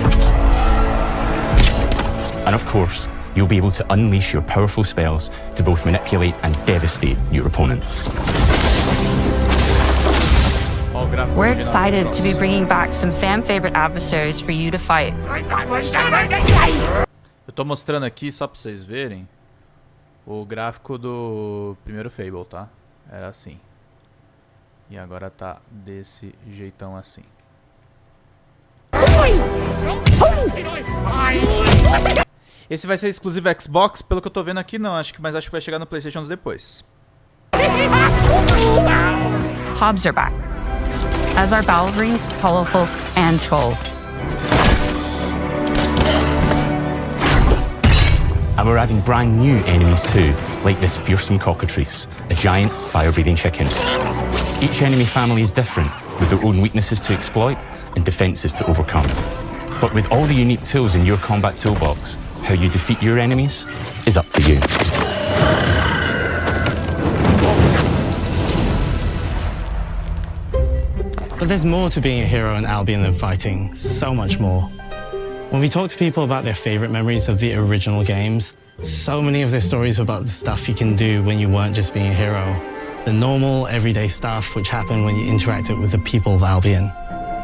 And of course, you'll be able to unleash your powerful spells to both manipulate and devastate your opponents. We're excited to be bringing back some fan-favorite adversaries for you to fight. Eu tô mostrando aqui só pra vocês verem o gráfico do primeiro Fable, tá? Era assim. E agora tá desse jeitão assim. Esse vai ser exclusivo Xbox, pelo que eu tô vendo aqui não, mas acho que vai chegar no PlayStation depois. Hobbs are back, as are Balverines, Hollowfolk, and Trolls. And we're adding brand new enemies too, like this fearsome cockatrice, a giant fire-breathing chicken. Each enemy family is different, with their own weaknesses to exploit and defenses to overcome. But with all the unique tools in your combat toolbox, How you defeat your enemies is up to you. But there's more to being a hero in Albion than fighting, so much more. When we talk to people about their favorite memories of the original games, so many of their stories were about the stuff you can do when you weren't just being a hero. The normal, everyday stuff which happened when you interacted with the people of Albion.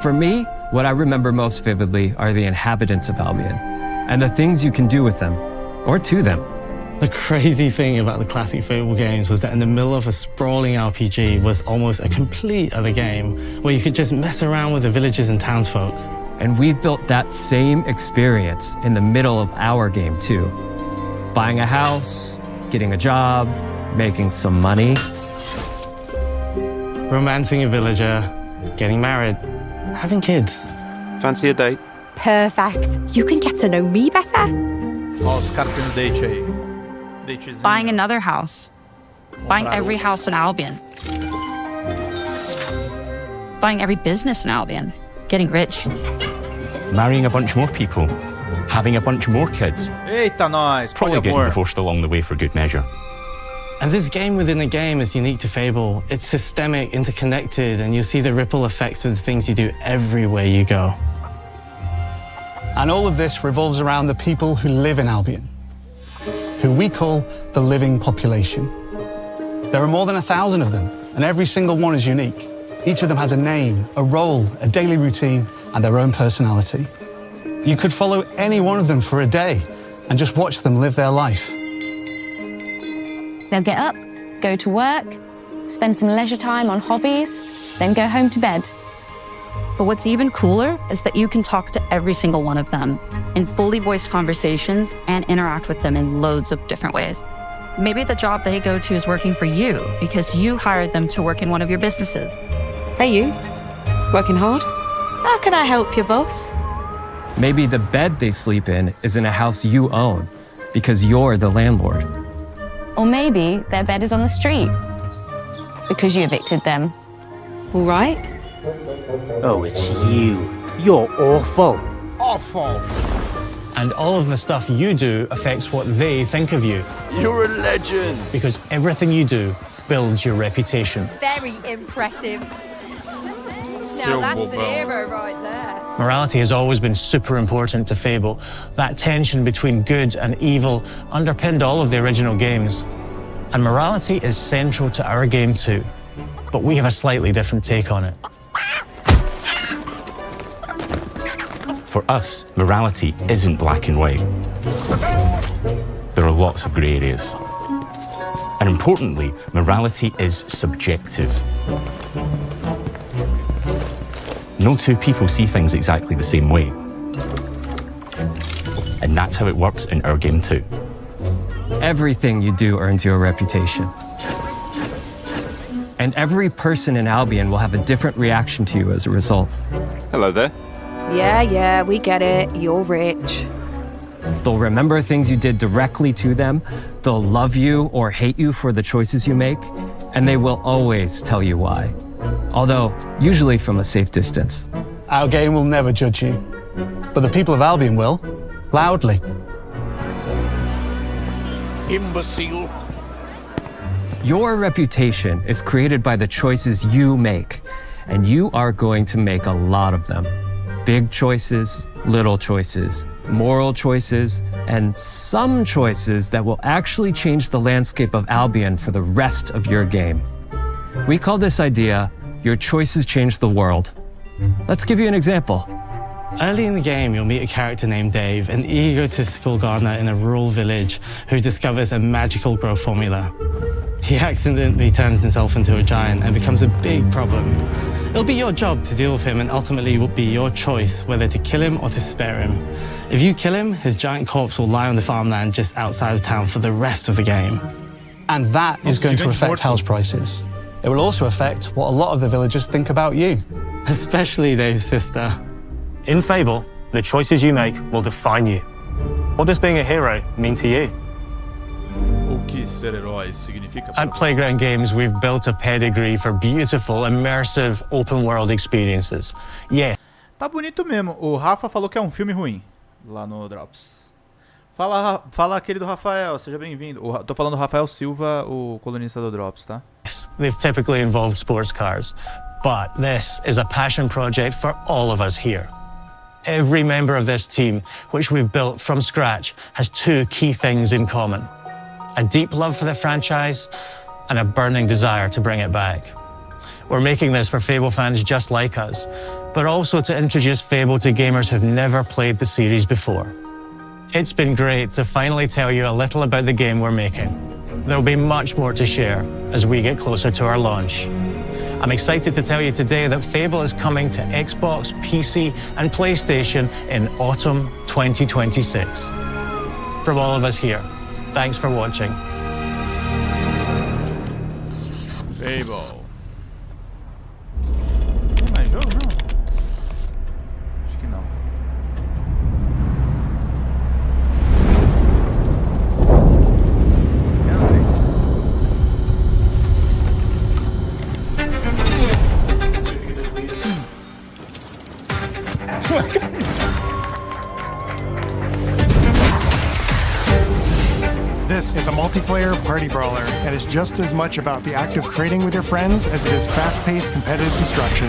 For me, what I remember most vividly are the inhabitants of Albion and the things you can do with them, or to them. The crazy thing about the classic Fable games was that in the middle of a sprawling RPG was almost a complete other game where you could just mess around with the villagers and townsfolk. And we've built that same experience in the middle of our game too. Buying a house, getting a job, making some money. Romancing a villager, getting married, having kids. Fancy a date? Perfect. You can get to know me better. Ó, os caras tendo date aí. Datezinho. Buying another house. Buying every house in Albion. Buying every business in Albion. Getting rich. Marrying a bunch more people. Having a bunch more kids. Eita, nós. Probably getting divorced along the way for good measure. And this game within a game is unique to Fable. It's systemic, interconnected, and you see the ripple effects of the things you do everywhere you go. And all of this revolves around the people who live in Albion, who we call the living population. There are more than 1,000 of them, and every single one is unique. Each of them has a name, a role, a daily routine, and their own personality. You could follow any one of them for a day and just watch them live their life. They'll get up, go to work, spend some leisure time on hobbies, then go home to bed. But what's even cooler is that you can talk to every single one of them in fully voiced conversations and interact with them in loads of different ways. Maybe the job they go to is working for you because you hired them to work in one of your businesses. Hey you, working hard? How can I help you, boss? Maybe the bed they sleep in is in a house you own because you're the landlord. Or maybe their bed is on the street because you evicted them. All right. Oh, it's you. You're awful. Awful. And all of the stuff you do affects what they think of you. You're a legend. Because everything you do builds your reputation. Very impressive. Now that's an hero right there. Morality has always been super important to Fable. That tension between good and evil underpinned all of the original games. And morality is central to our game too. But we have a slightly different take on it. For us, morality isn't black and white. There are lots of grey areas. And importantly, morality is subjective. No two people see things exactly the same way. And that's how it works in our game too. Everything you do earns you a reputation. And every person in Albion will have a different reaction to you as a result. Hello there. Yeah, we get it. You're rich. They'll remember things you did directly to them, they'll love you or hate you for the choices you make, and they will always tell you why. Although, usually from a safe distance. Our game will never judge you, but the people of Albion will, loudly. Imbecile. Your reputation is created by the choices you make, and you are going to make a lot of them. Big choices, little choices, moral choices, and some choices that will actually change the landscape of Albion for the rest of your game. We call this idea, your choices change the world. Let's give you an example. Early in the game, you'll meet a character named Dave, an egotistical gardener in a rural village who discovers a magical growth formula. He accidentally turns himself into a giant and becomes a big problem. It'll be your job to deal with him, and ultimately it will be your choice whether to kill him or to spare him. If you kill him, his giant corpse will lie on the farmland just outside of town for the rest of the game. And that is going to affect house prices. It will also affect what a lot of the villagers think about you. Especially Dave's sister. In Fable, the choices you make will define you. What does being a hero mean to you? O que ser herói significa? At Playground Games, we've built a pedigree for beautiful, immersive, open-world experiences. Yeah. Tá bonito mesmo. O Rafa falou que é um filme ruim, lá no Drops. Fala querido Rafael, seja bem-vindo. Tô falando do Rafael Silva, o colunista do Drops, tá? They've typically involved sports cars, but this is a passion project for all of us here. Every member of this team, which we've built from scratch, has two key things in common: a deep love for the franchise and a burning desire to bring it back. We're making this for Fable fans just like us, but also to introduce Fable to gamers who've never played the series before. It's been great to finally tell you a little about the game we're making. There'll be much more to share as we get closer to our launch. I'm excited to tell you today that Fable is coming to Xbox, PC, and PlayStation in autumn 2026. From all of us here, thanks for watching. Fable. Tem mais jogo, não? Acho que não. This is a multiplayer party brawler and is just as much about the act of trading with your friends as it is fast-paced competitive destruction.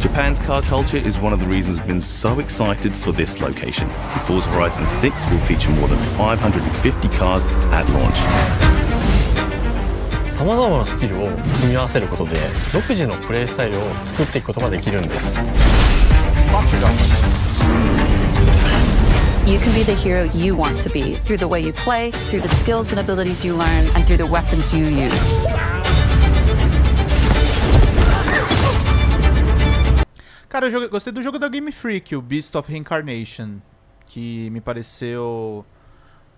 Japan's car culture is one of the reasons we've been so excited for this location. Forza Horizon 6 will feature more than 550 cars at launch. さまざまなスキルを組み合わせることで独自のプレイスタイルを作っていくことができるんです。You can be the hero you want to be through the way you play, through the skills and abilities you learn, and through the weapons you use. Cara, eu gostei do jogo da Game Freak, o Beast of Reincarnation, que me pareceu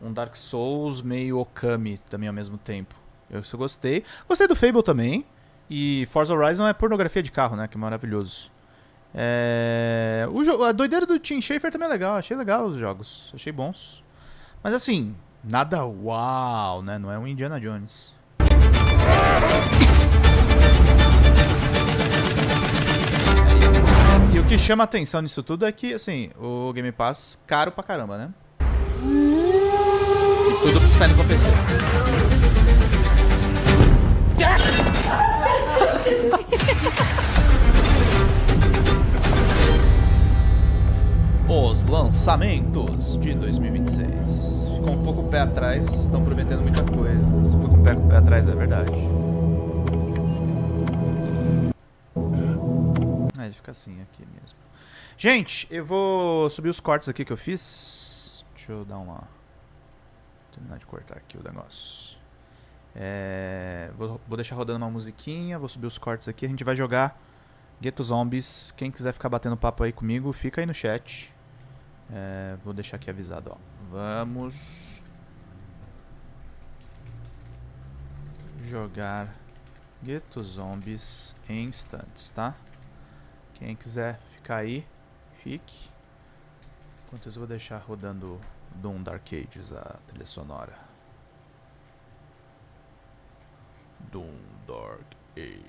um Dark Souls meio Okami também ao mesmo tempo. Eu gostei. Gostei do Fable também. E Forza Horizon é pornografia de carro, né? Que é maravilhoso. A doideira do Tim Schafer também é legal. Achei legal os jogos. Achei bons. Mas assim, nada uau, né? Não é um Indiana Jones. E o que chama atenção nisso tudo é que, assim, o Game Pass caro pra caramba, né? E tudo saindo pra PC. Os lançamentos de 2026. Ficou um pouco o pé atrás, estão prometendo muita coisa. Se ficou com o pé atrás, é verdade. Ele fica assim aqui mesmo. Gente, eu vou subir os cortes aqui que eu fiz. Deixa eu dar uma... terminar de cortar aqui o negócio. Vou deixar rodando uma musiquinha, vou subir os cortes aqui. A gente vai jogar Ghetto Zombies. Quem quiser ficar batendo papo aí comigo, fica aí no chat. Vou deixar aqui avisado, ó. Vamos jogar Ghetto Zombies em instantes, tá? Quem quiser ficar aí, fique. Enquanto isso eu vou deixar rodando Doom Dark Ages, a trilha sonora. Doom Dark Ages.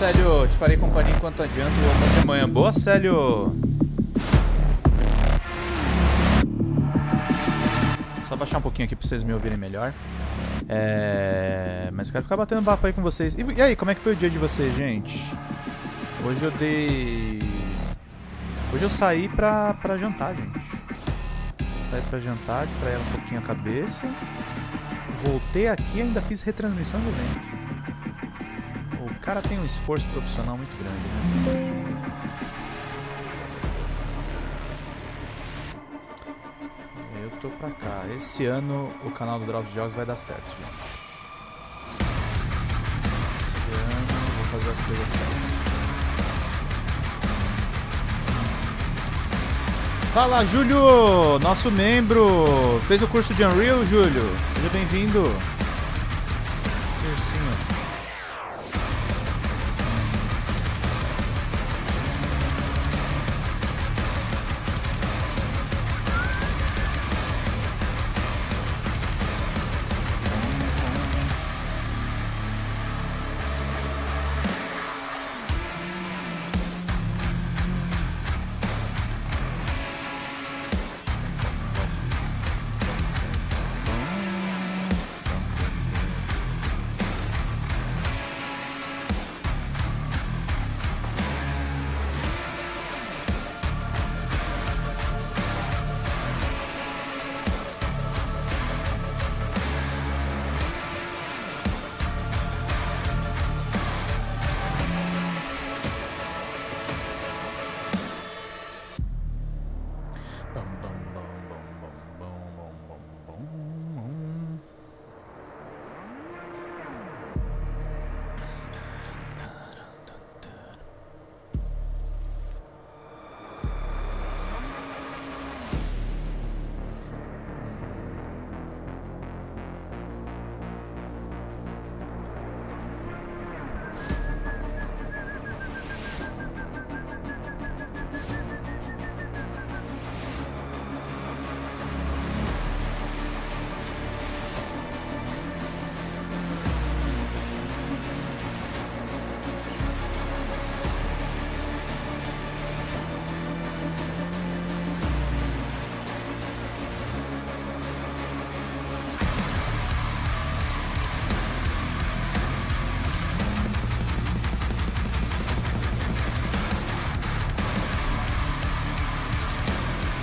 Célio. Te farei companhia enquanto adianto o almoço de manhã. Boa, Célio. Só baixar um pouquinho aqui pra vocês me ouvirem melhor. Mas quero ficar batendo papo aí com vocês. E aí, como é que foi o dia de vocês, gente? Hoje eu saí pra jantar, gente. Saí pra jantar, distrair um pouquinho a cabeça. Voltei aqui e ainda fiz retransmissão do evento. O cara tem um esforço profissional muito grande, né? Eu tô pra cá. Esse ano o canal do Drops Jogos vai dar certo, gente. Esse ano eu vou fazer as coisas certas. Fala, Júlio! Nosso membro! Fez o curso de Unreal, Júlio? Seja bem-vindo! Tercinho.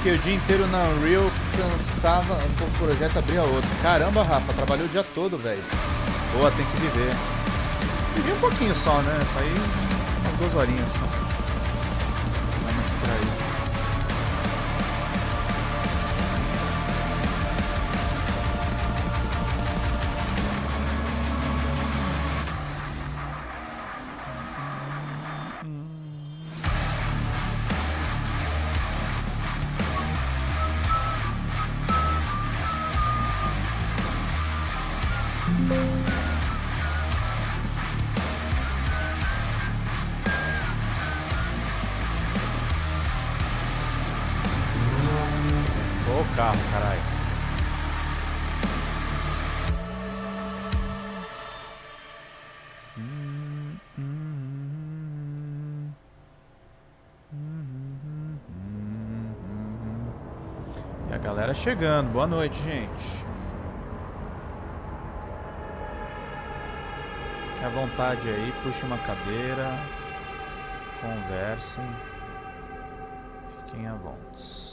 Fiquei o dia inteiro na Unreal, cansava um pouco o projeto, abria outro. Caramba, Rafa, trabalhou o dia todo, velho. Boa, tem que viver. Vivi um pouquinho só, né? Saí umas 2 horinhas só. Vai me distrair. Carro, caralho. E a galera chegando. Boa noite, gente. Fique à vontade aí, puxe uma cadeira, conversem, fiquem à vontade.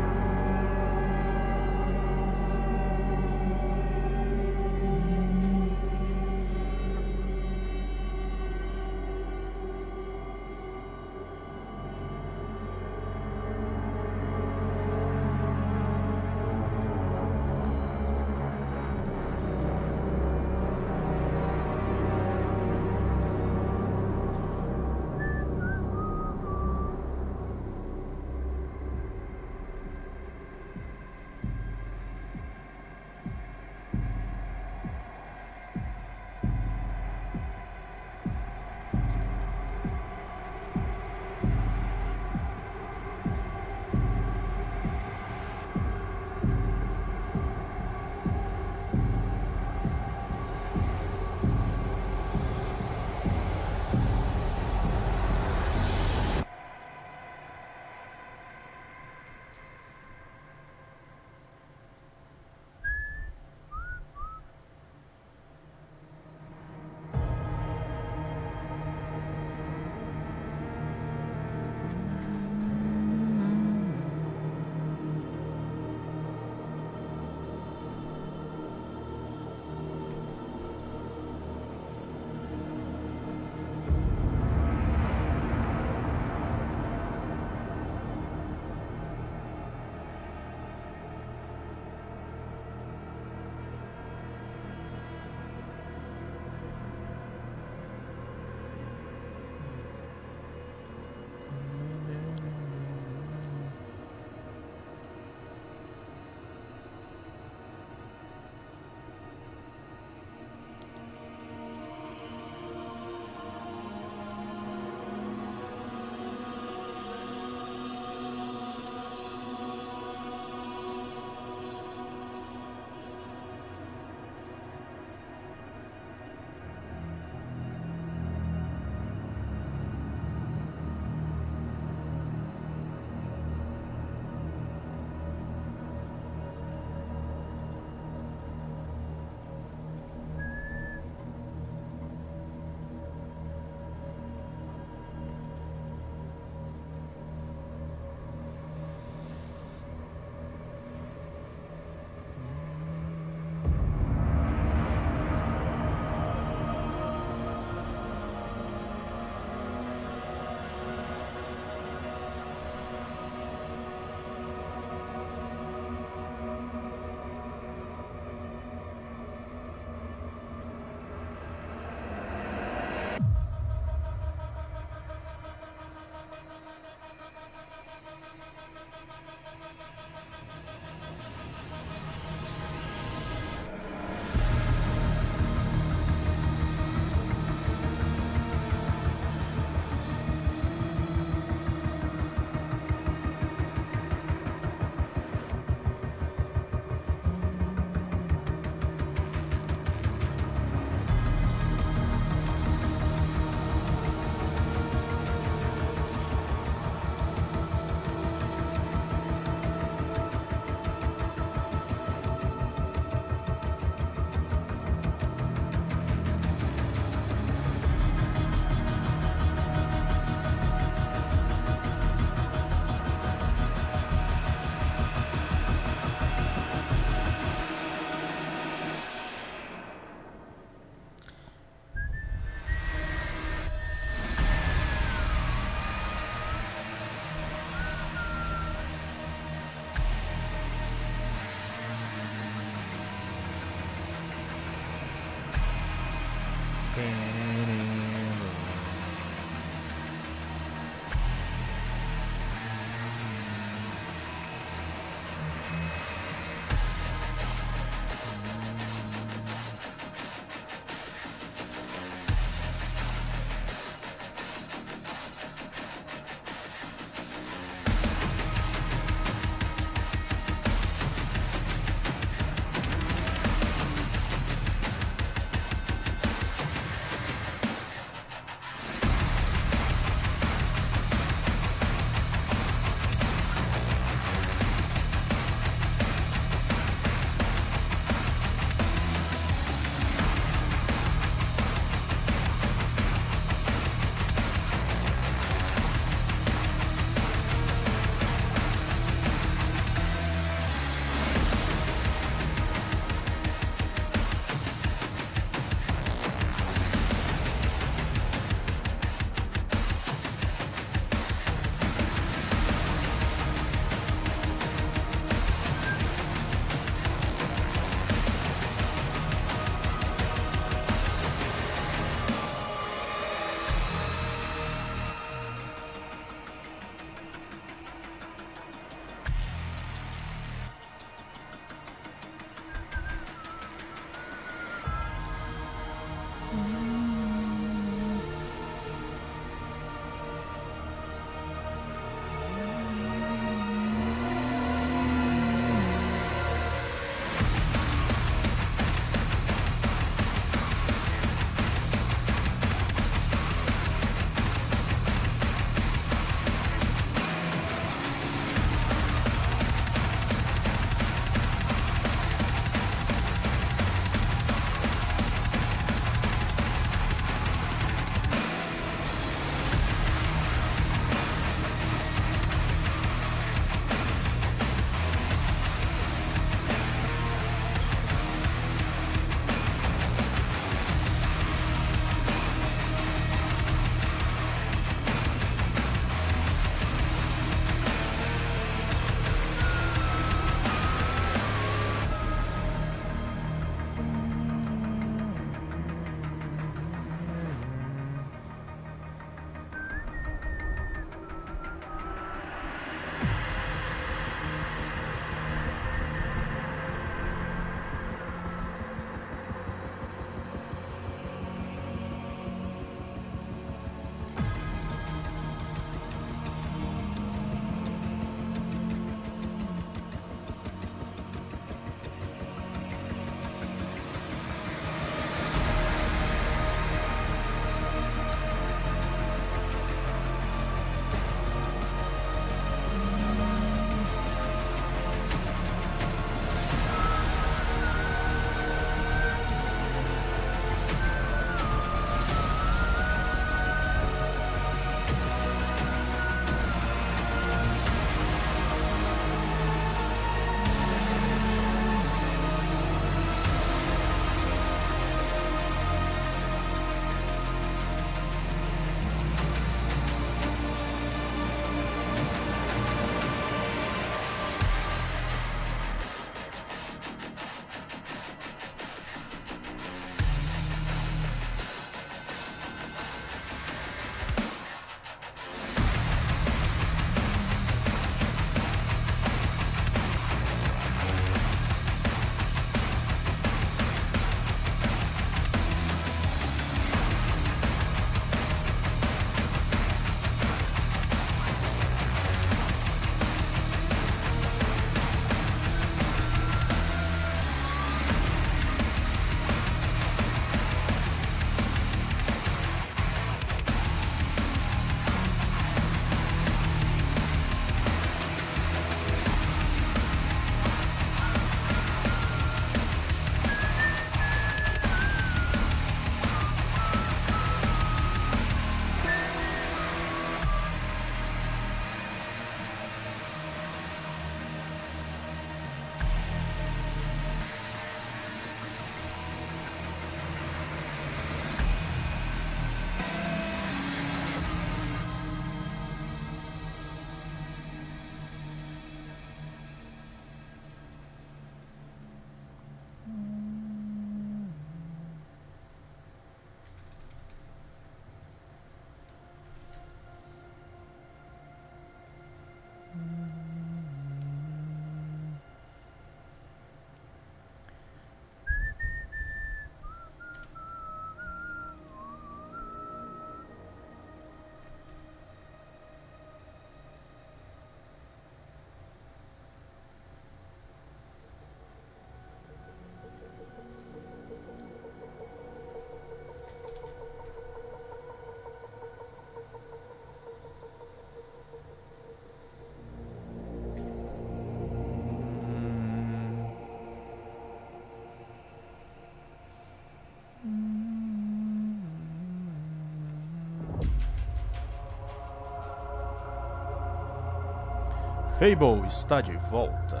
Fable está de volta.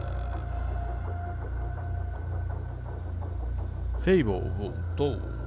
Fable voltou.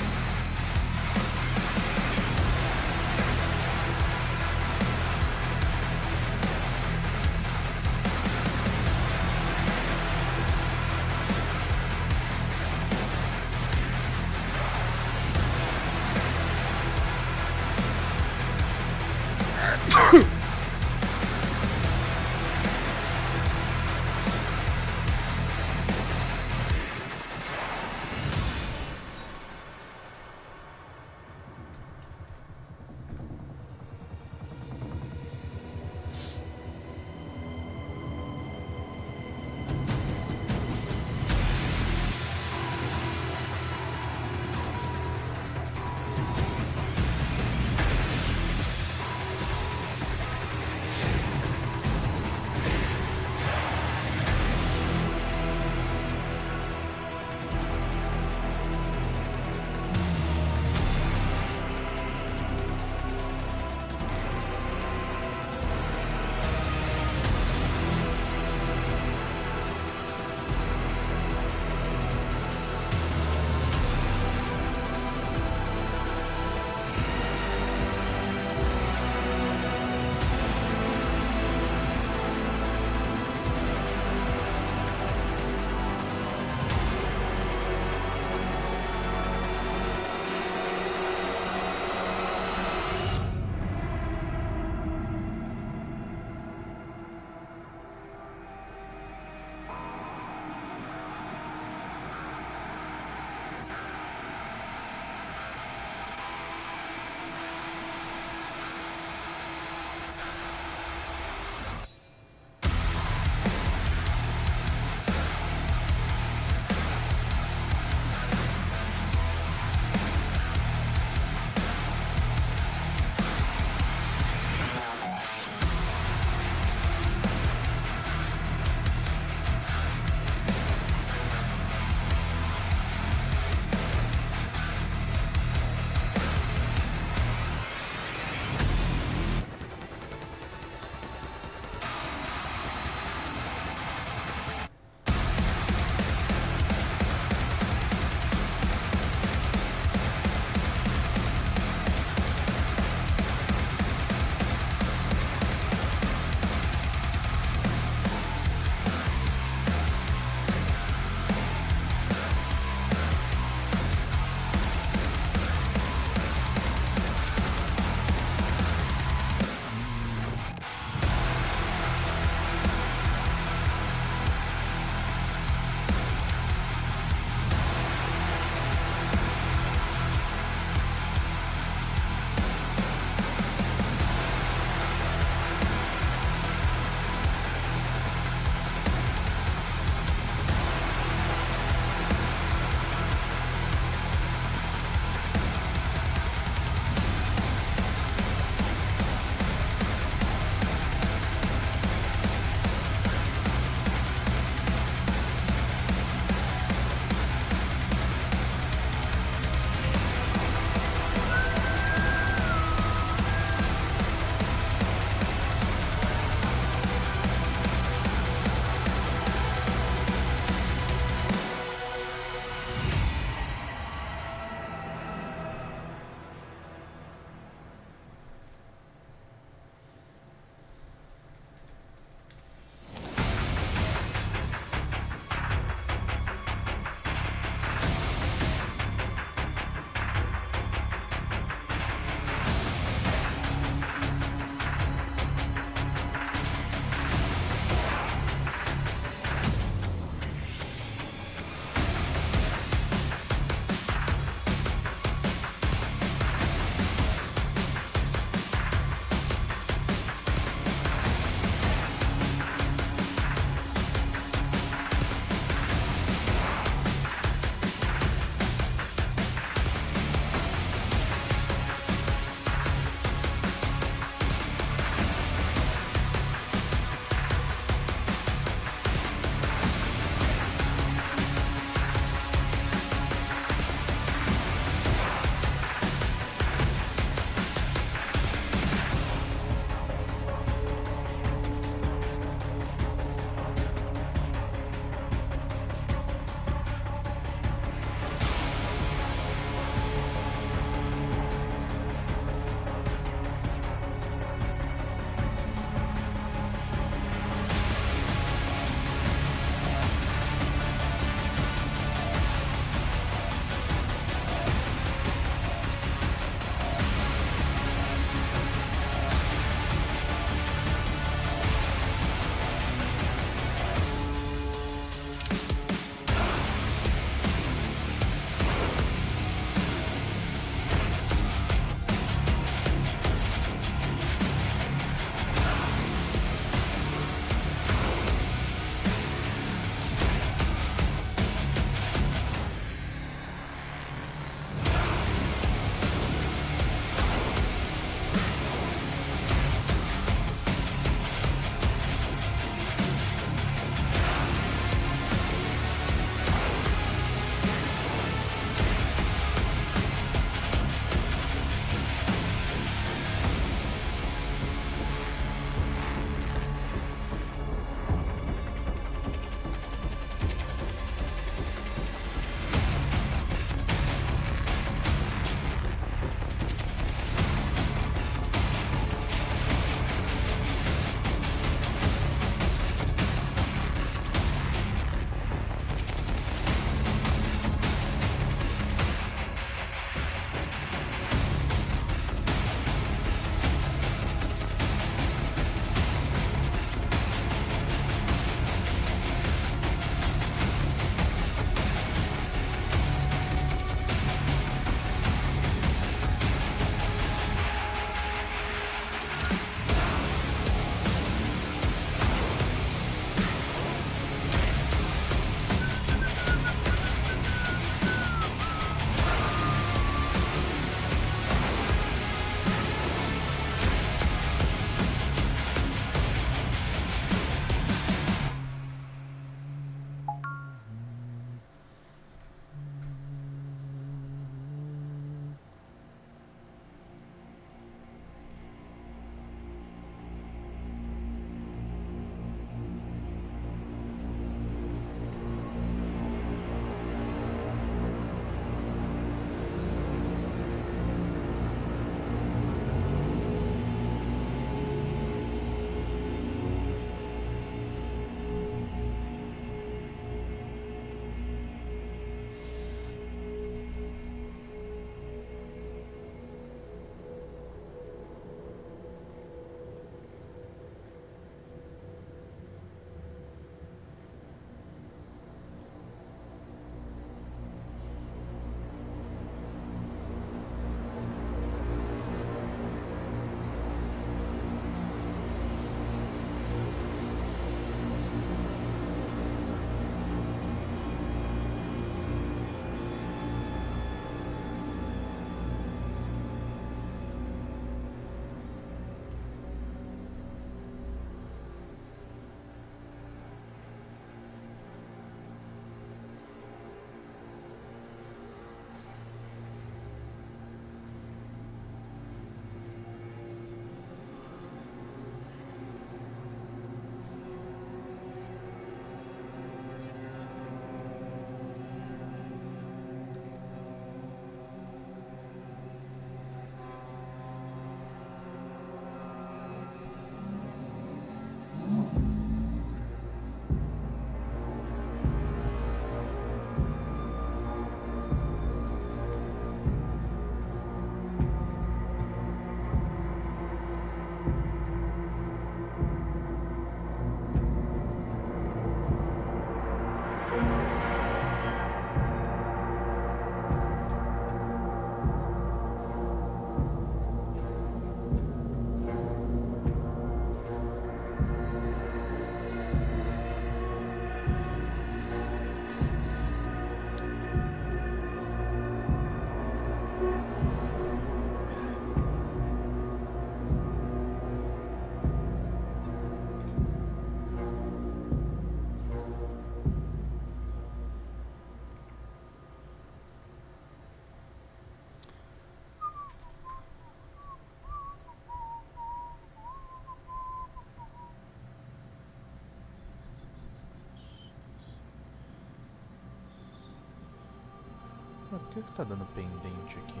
Mas por que tá dando pendente aqui?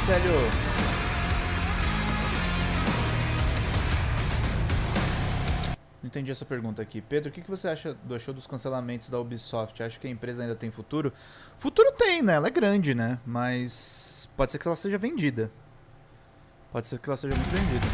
Célio. Não entendi essa pergunta aqui. Pedro, o que você acha do show dos cancelamentos da Ubisoft? Acha que a empresa ainda tem futuro? Futuro tem, né? Ela é grande, né? Mas pode ser que ela seja vendida. Pode ser que ela seja muito vendida.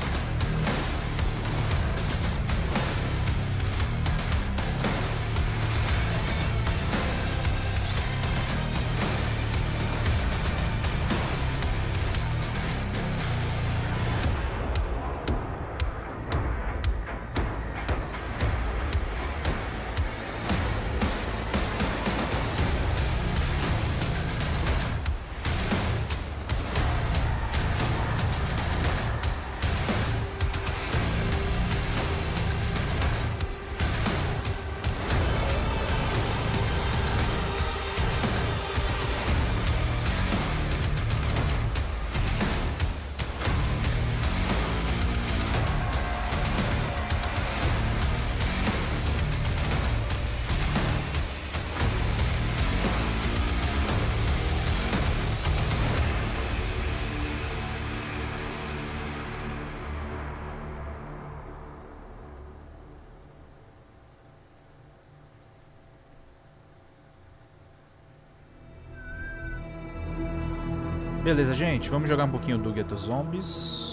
Beleza, gente, vamos jogar um pouquinho do Ghetto Zombies.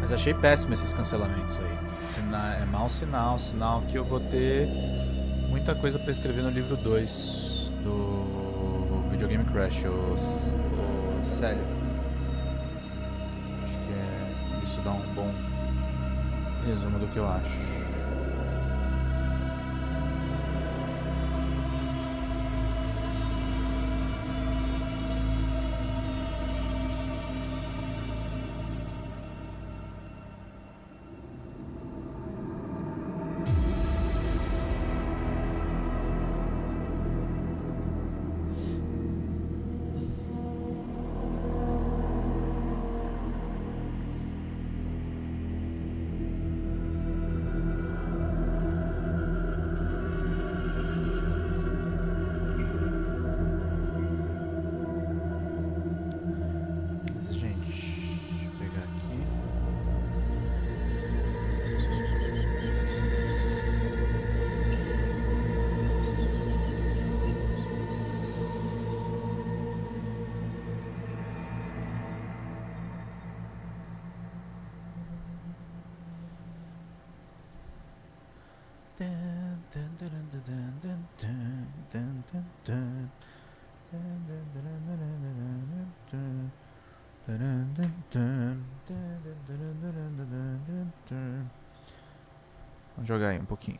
Mas achei péssimo esses cancelamentos aí. É mau sinal, sinal que eu vou ter muita coisa pra escrever no livro 2 do Videogame Crash, o Célio. Acho que isso dá um bom resumo do que eu acho. Vamos jogar aí um pouquinho.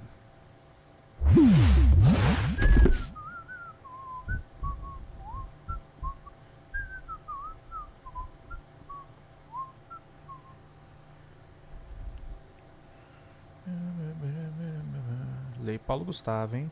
Lei Paulo Gustavo, hein?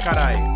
carai.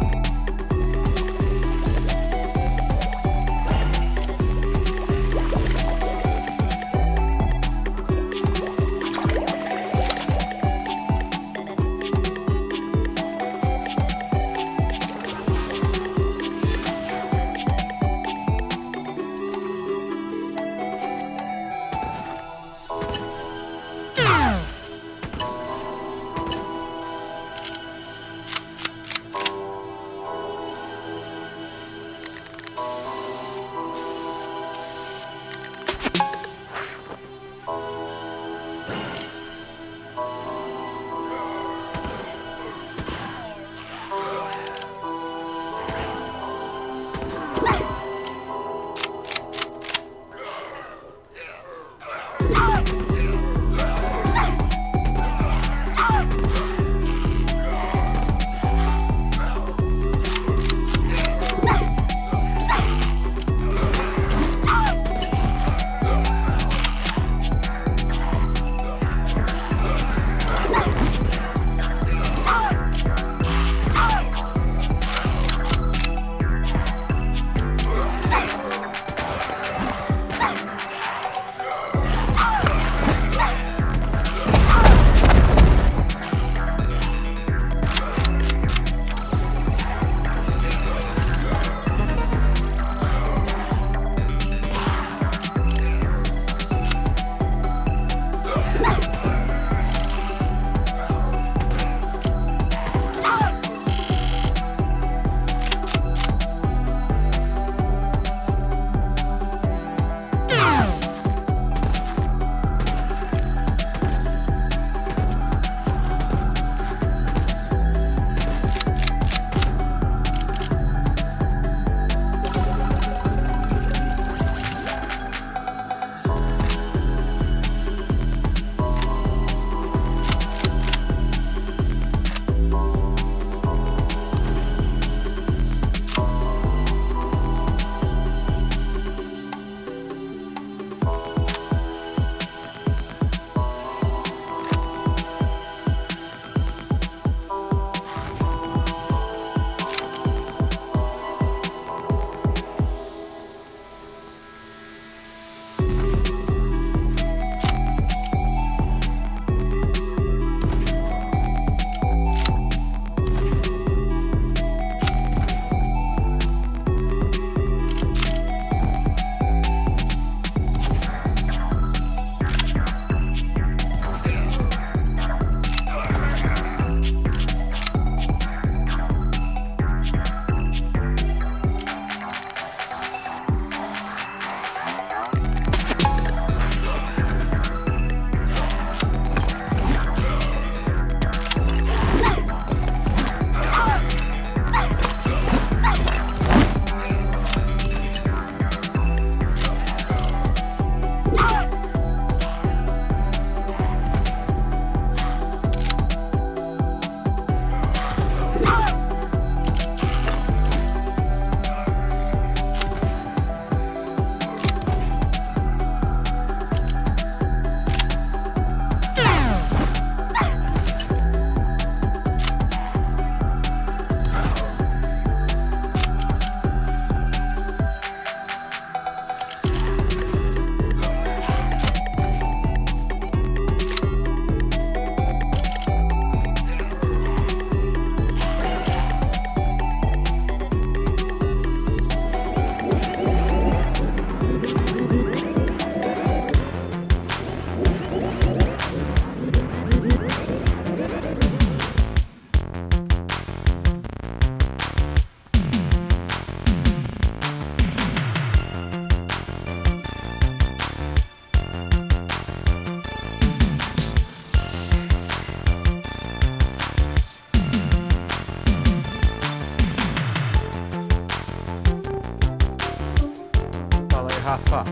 Rafa.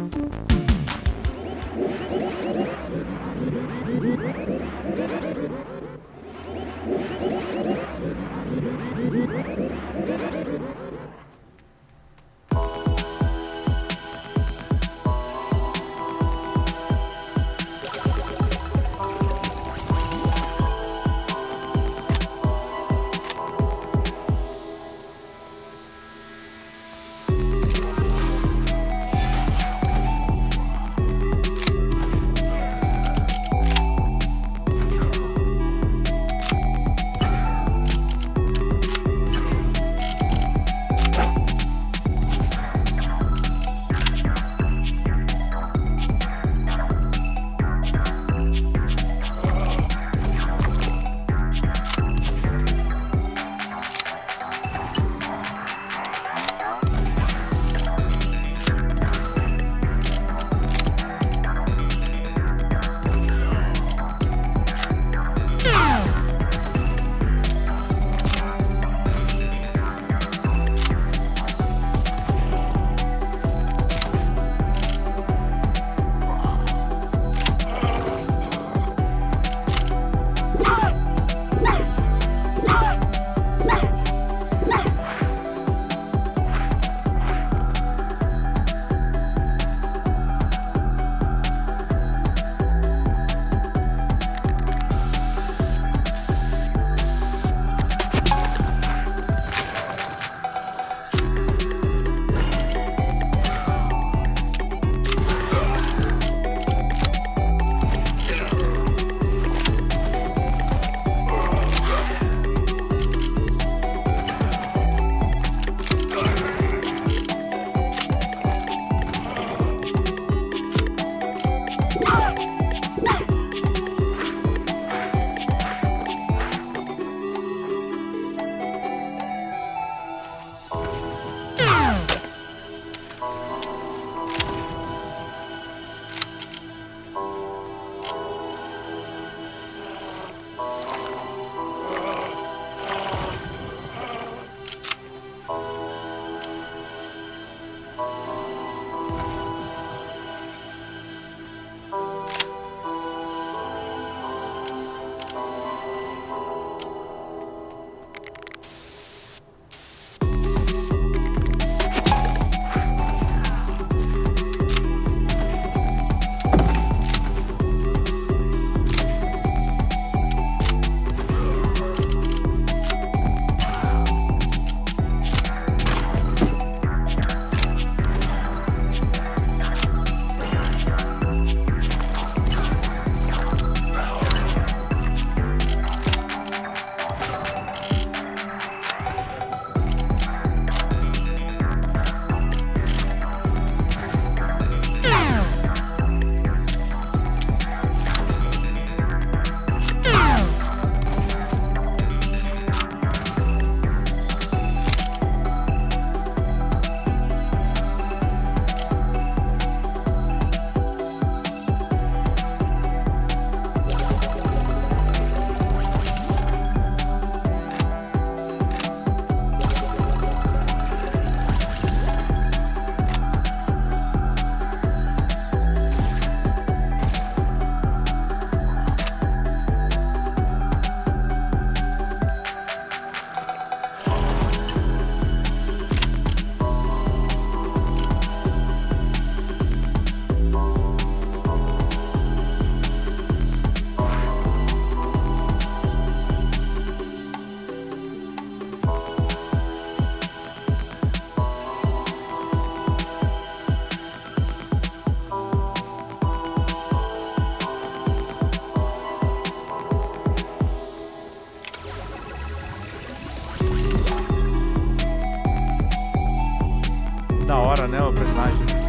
né, o personagem?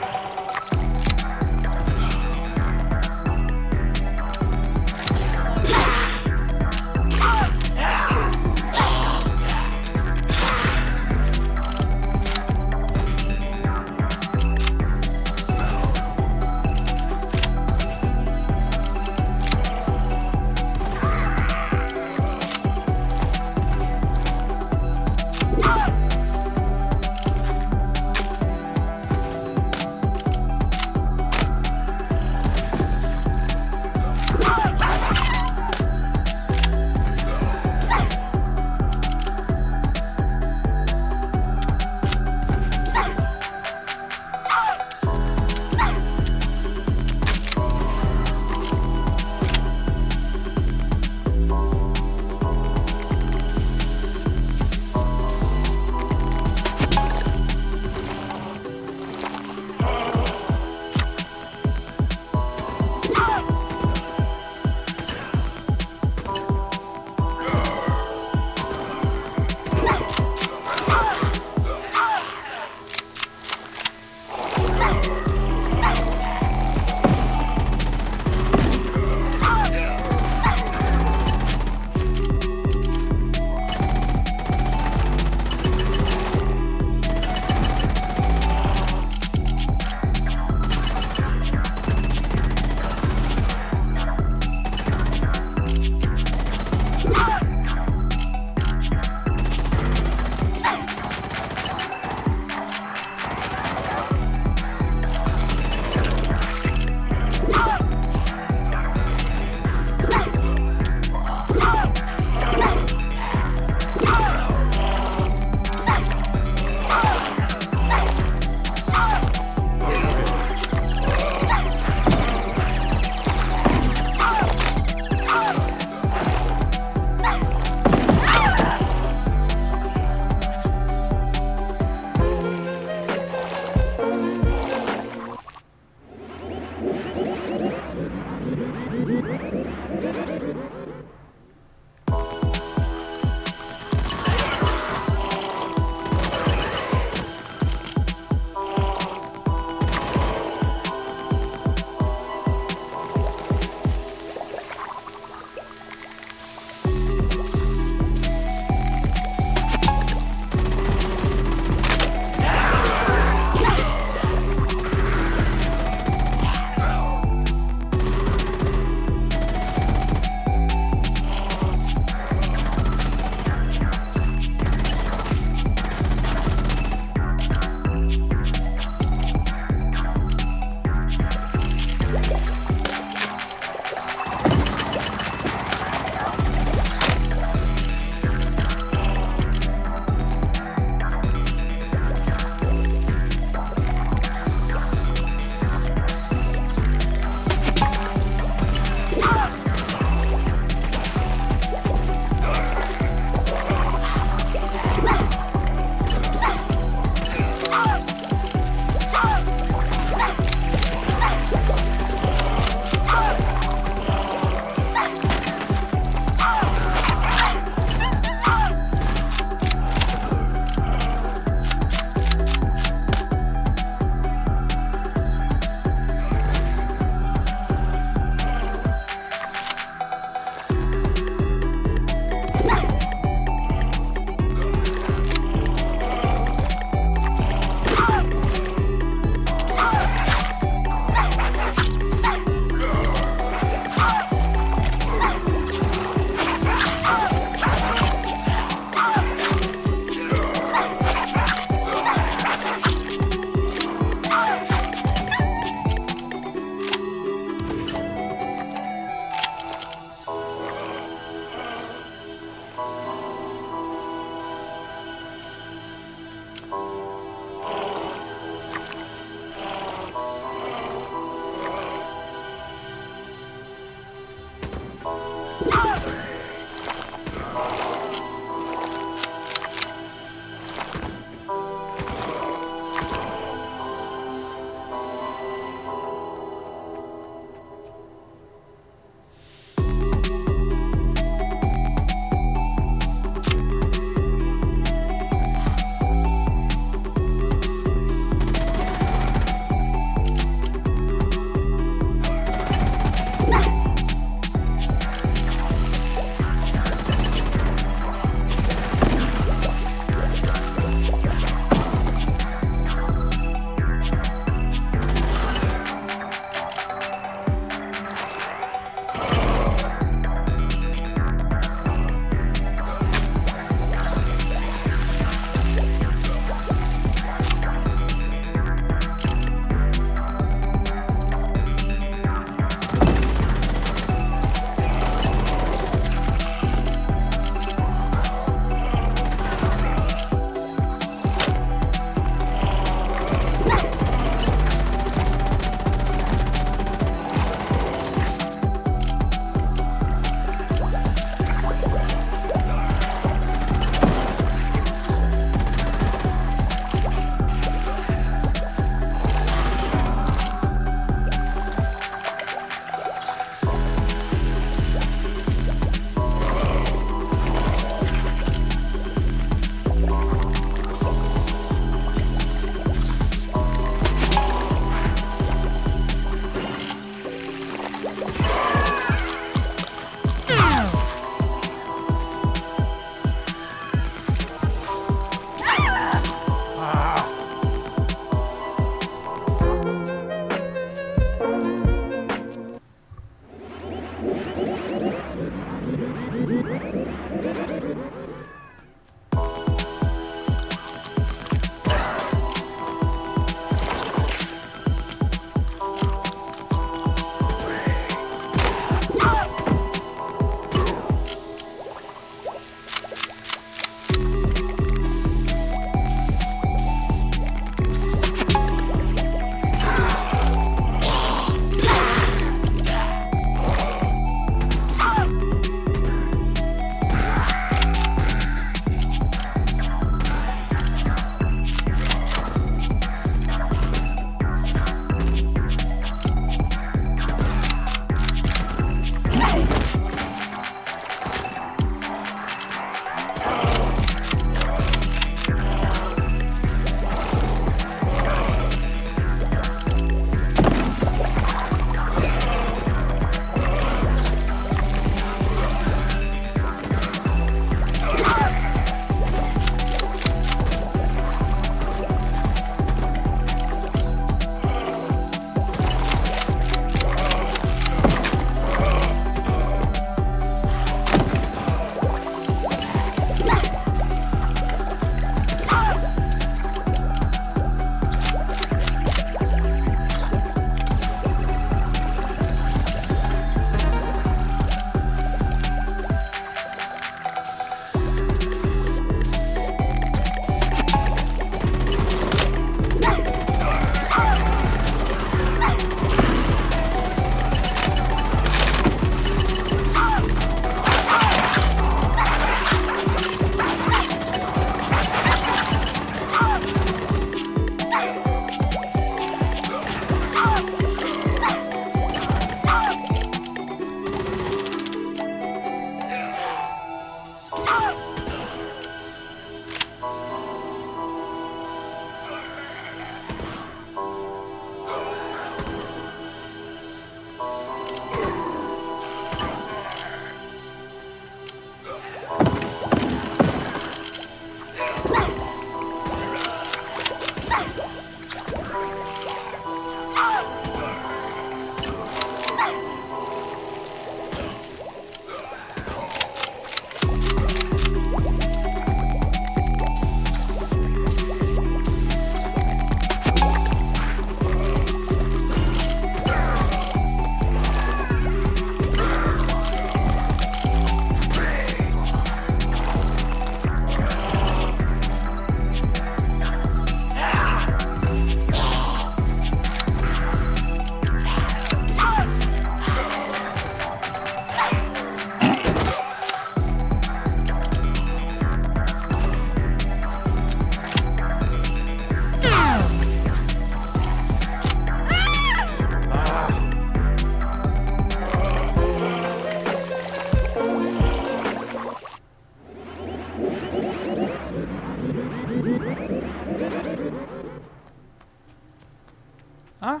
Ah,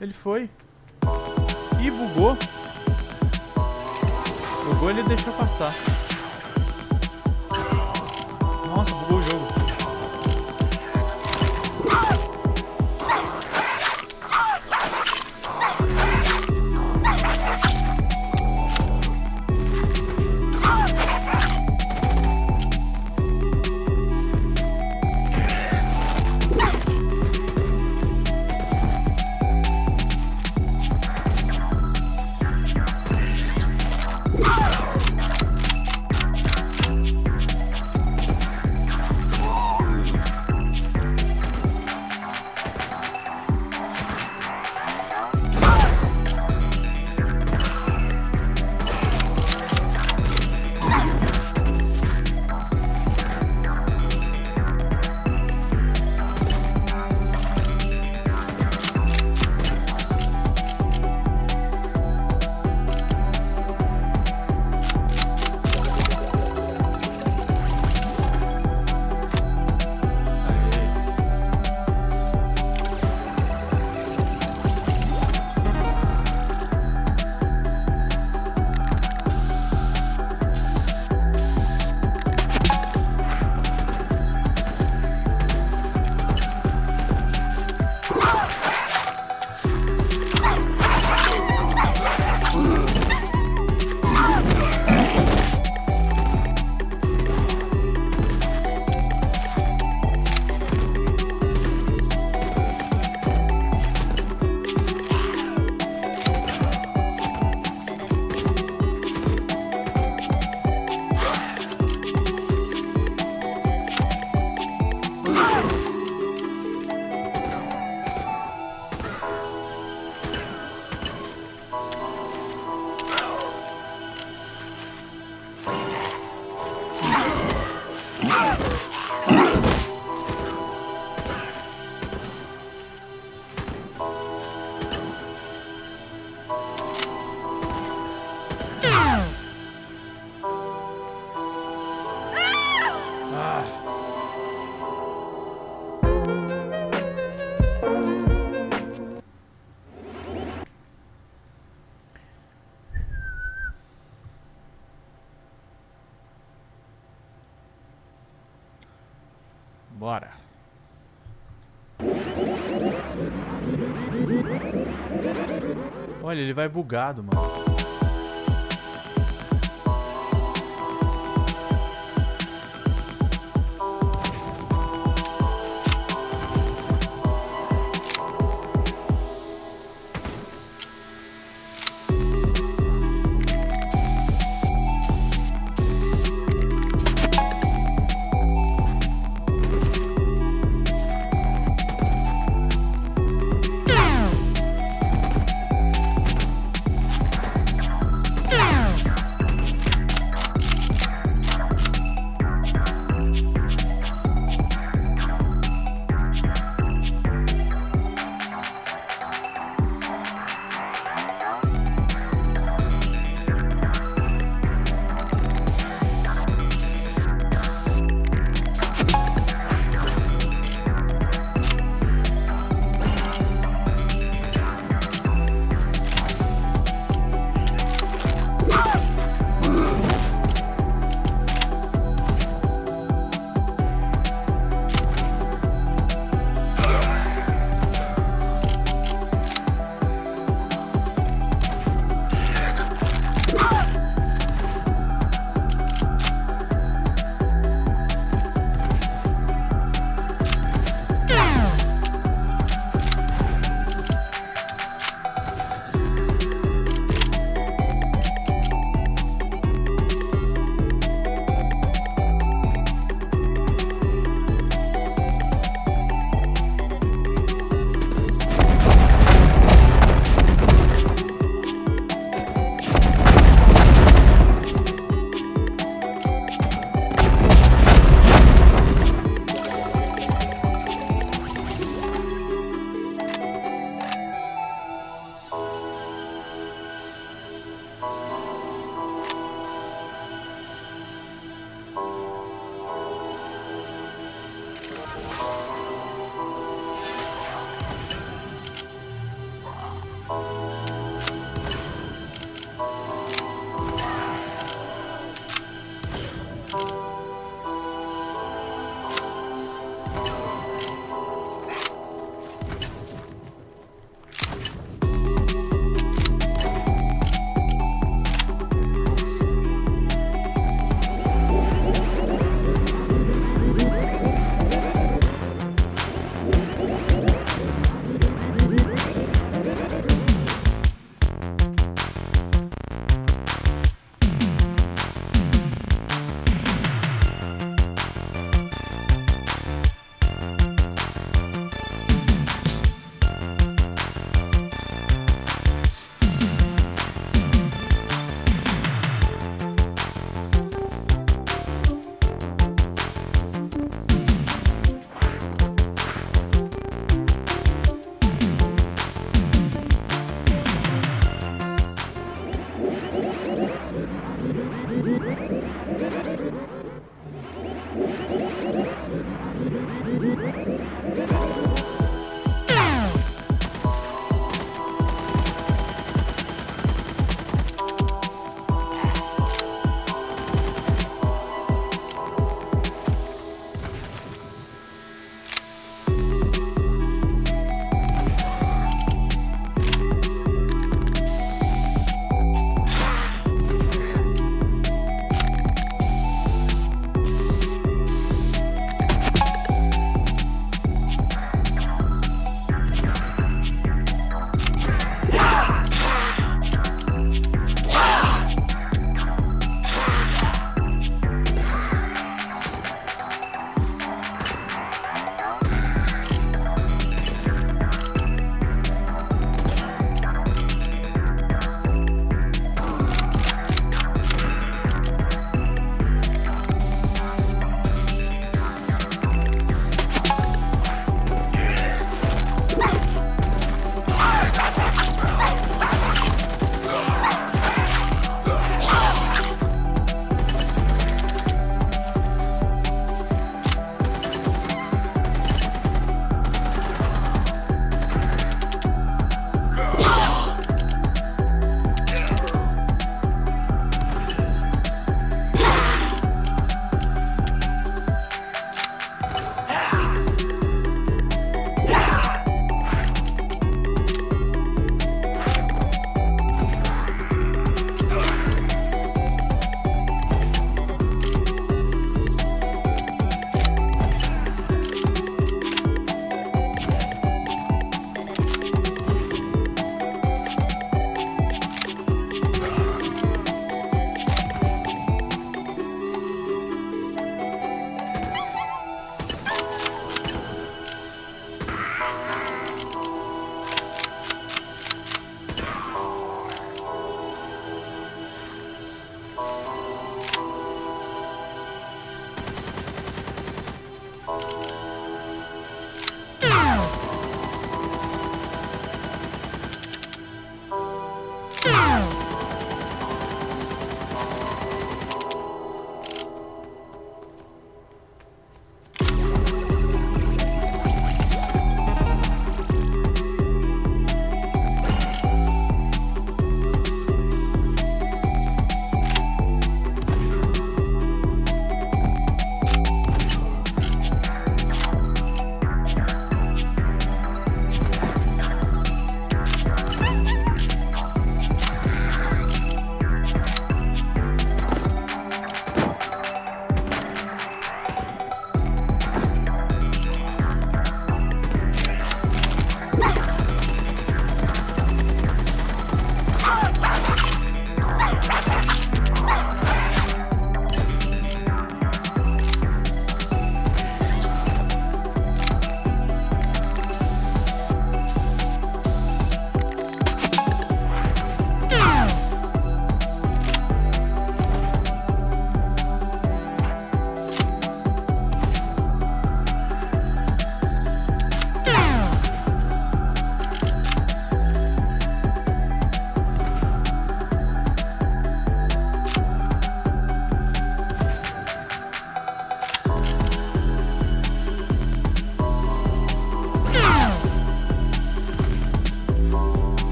ele foi. Ih, bugou. Bugou, ele deixou passar. Nossa, bugou o jogo. Bora. Olha, ele vai bugado, mano.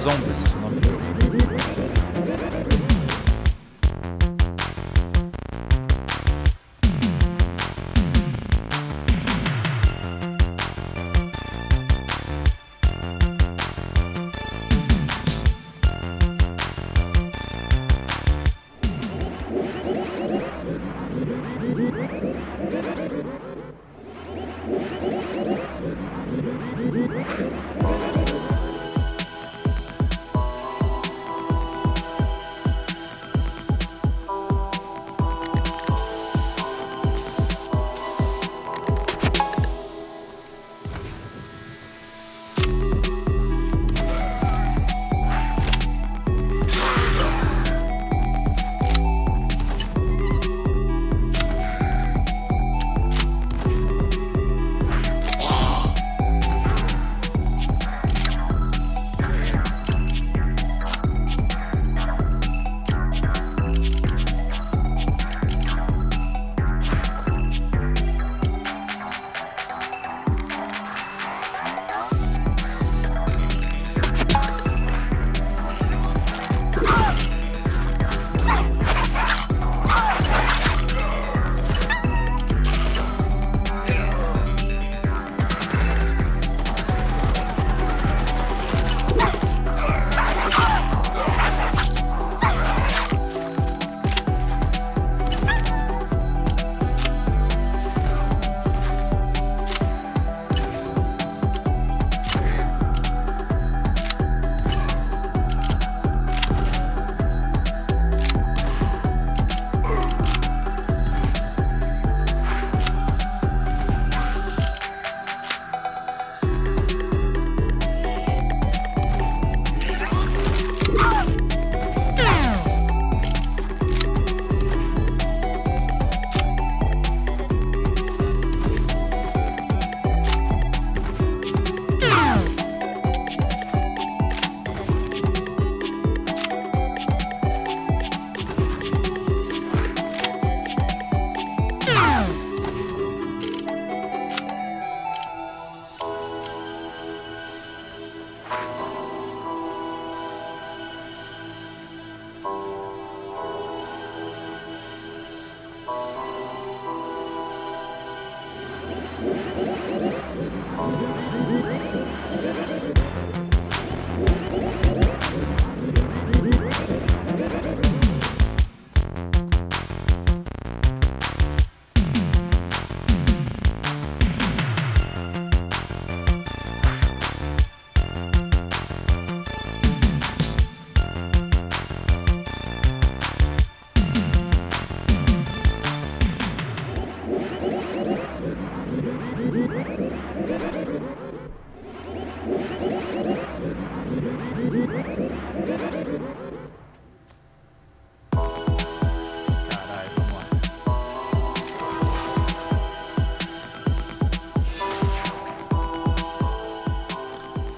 Zombies, o nome do jogo.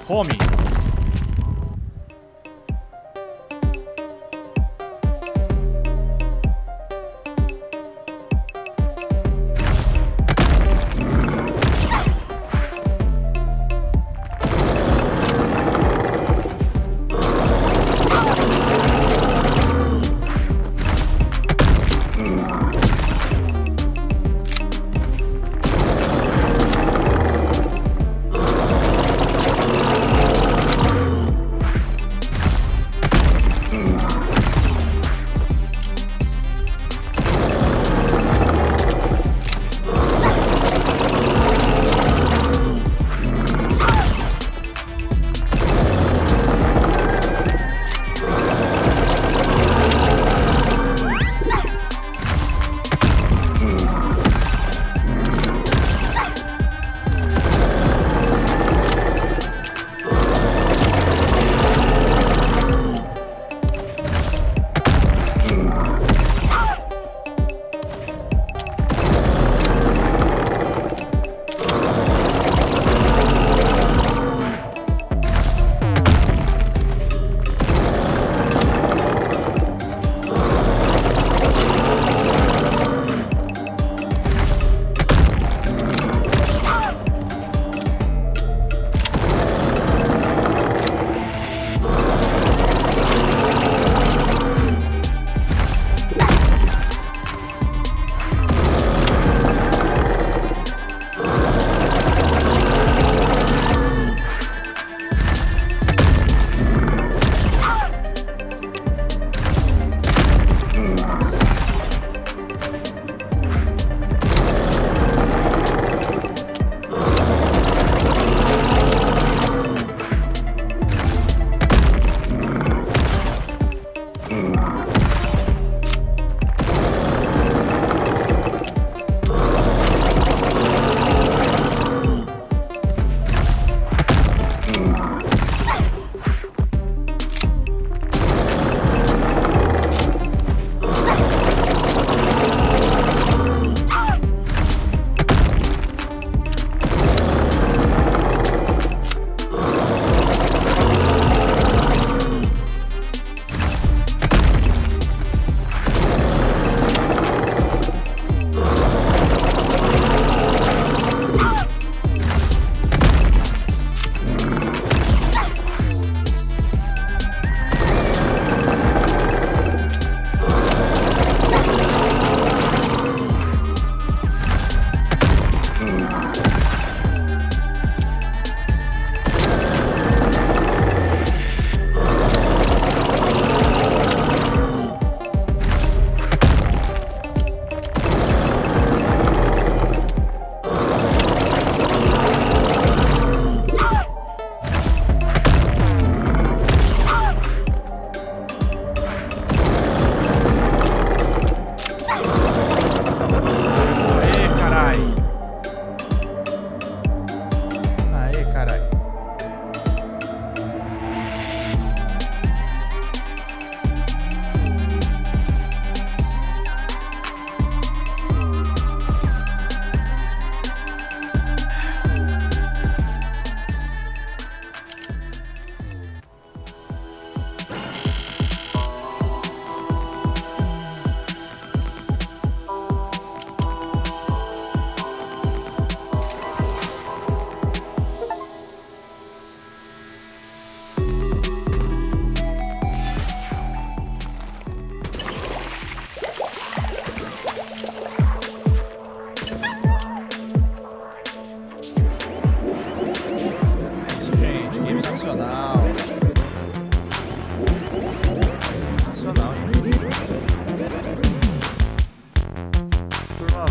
Fome.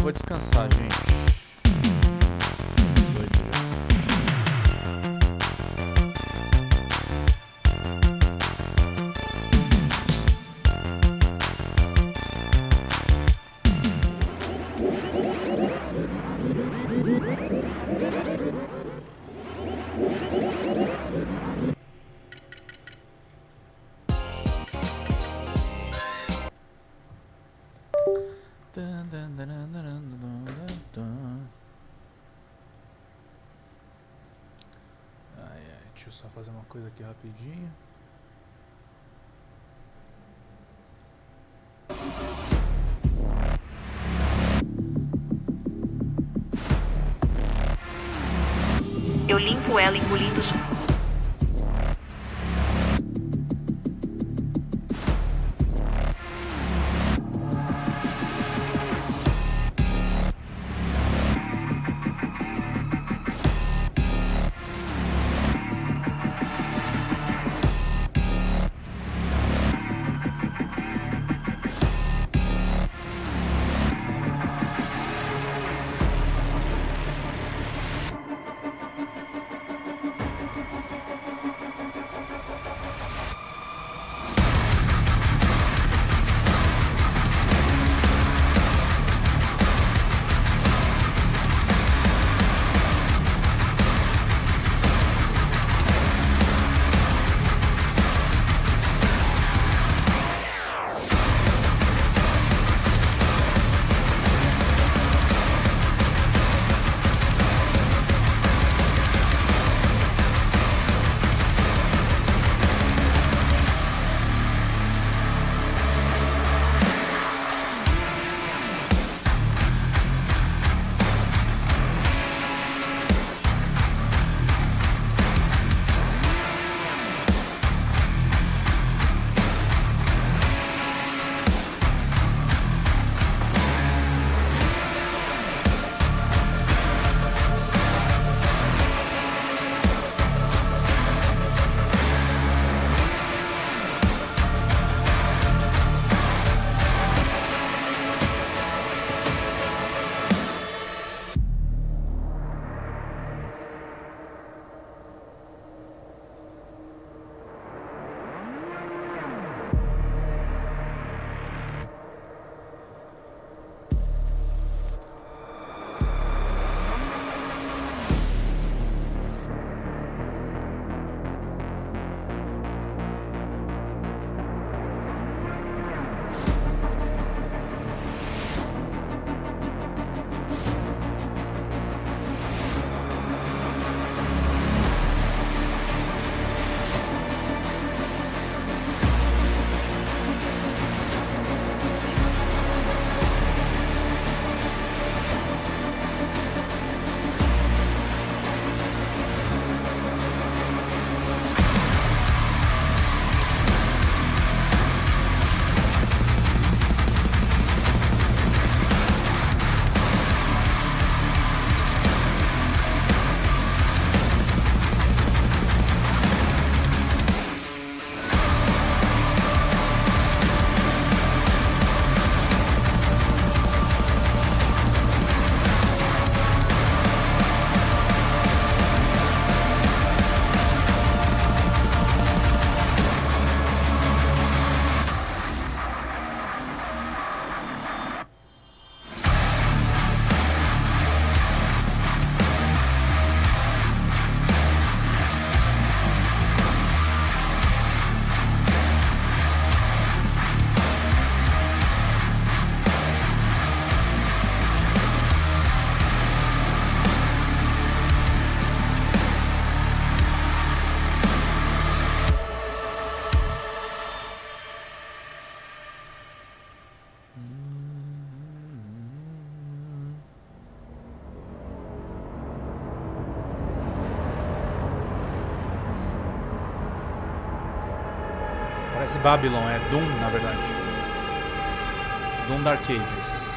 vou descansar, gente. 18 já. Deixa eu só fazer uma coisa aqui rapidinho. Eu limpo ela engolindo Parece Babylon, é Doom, na verdade. Doom Dark Ages.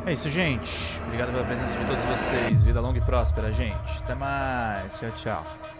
É isso, gente. Obrigado pela presença de todos vocês. Vida longa e próspera, gente. Até mais. Tchau, tchau.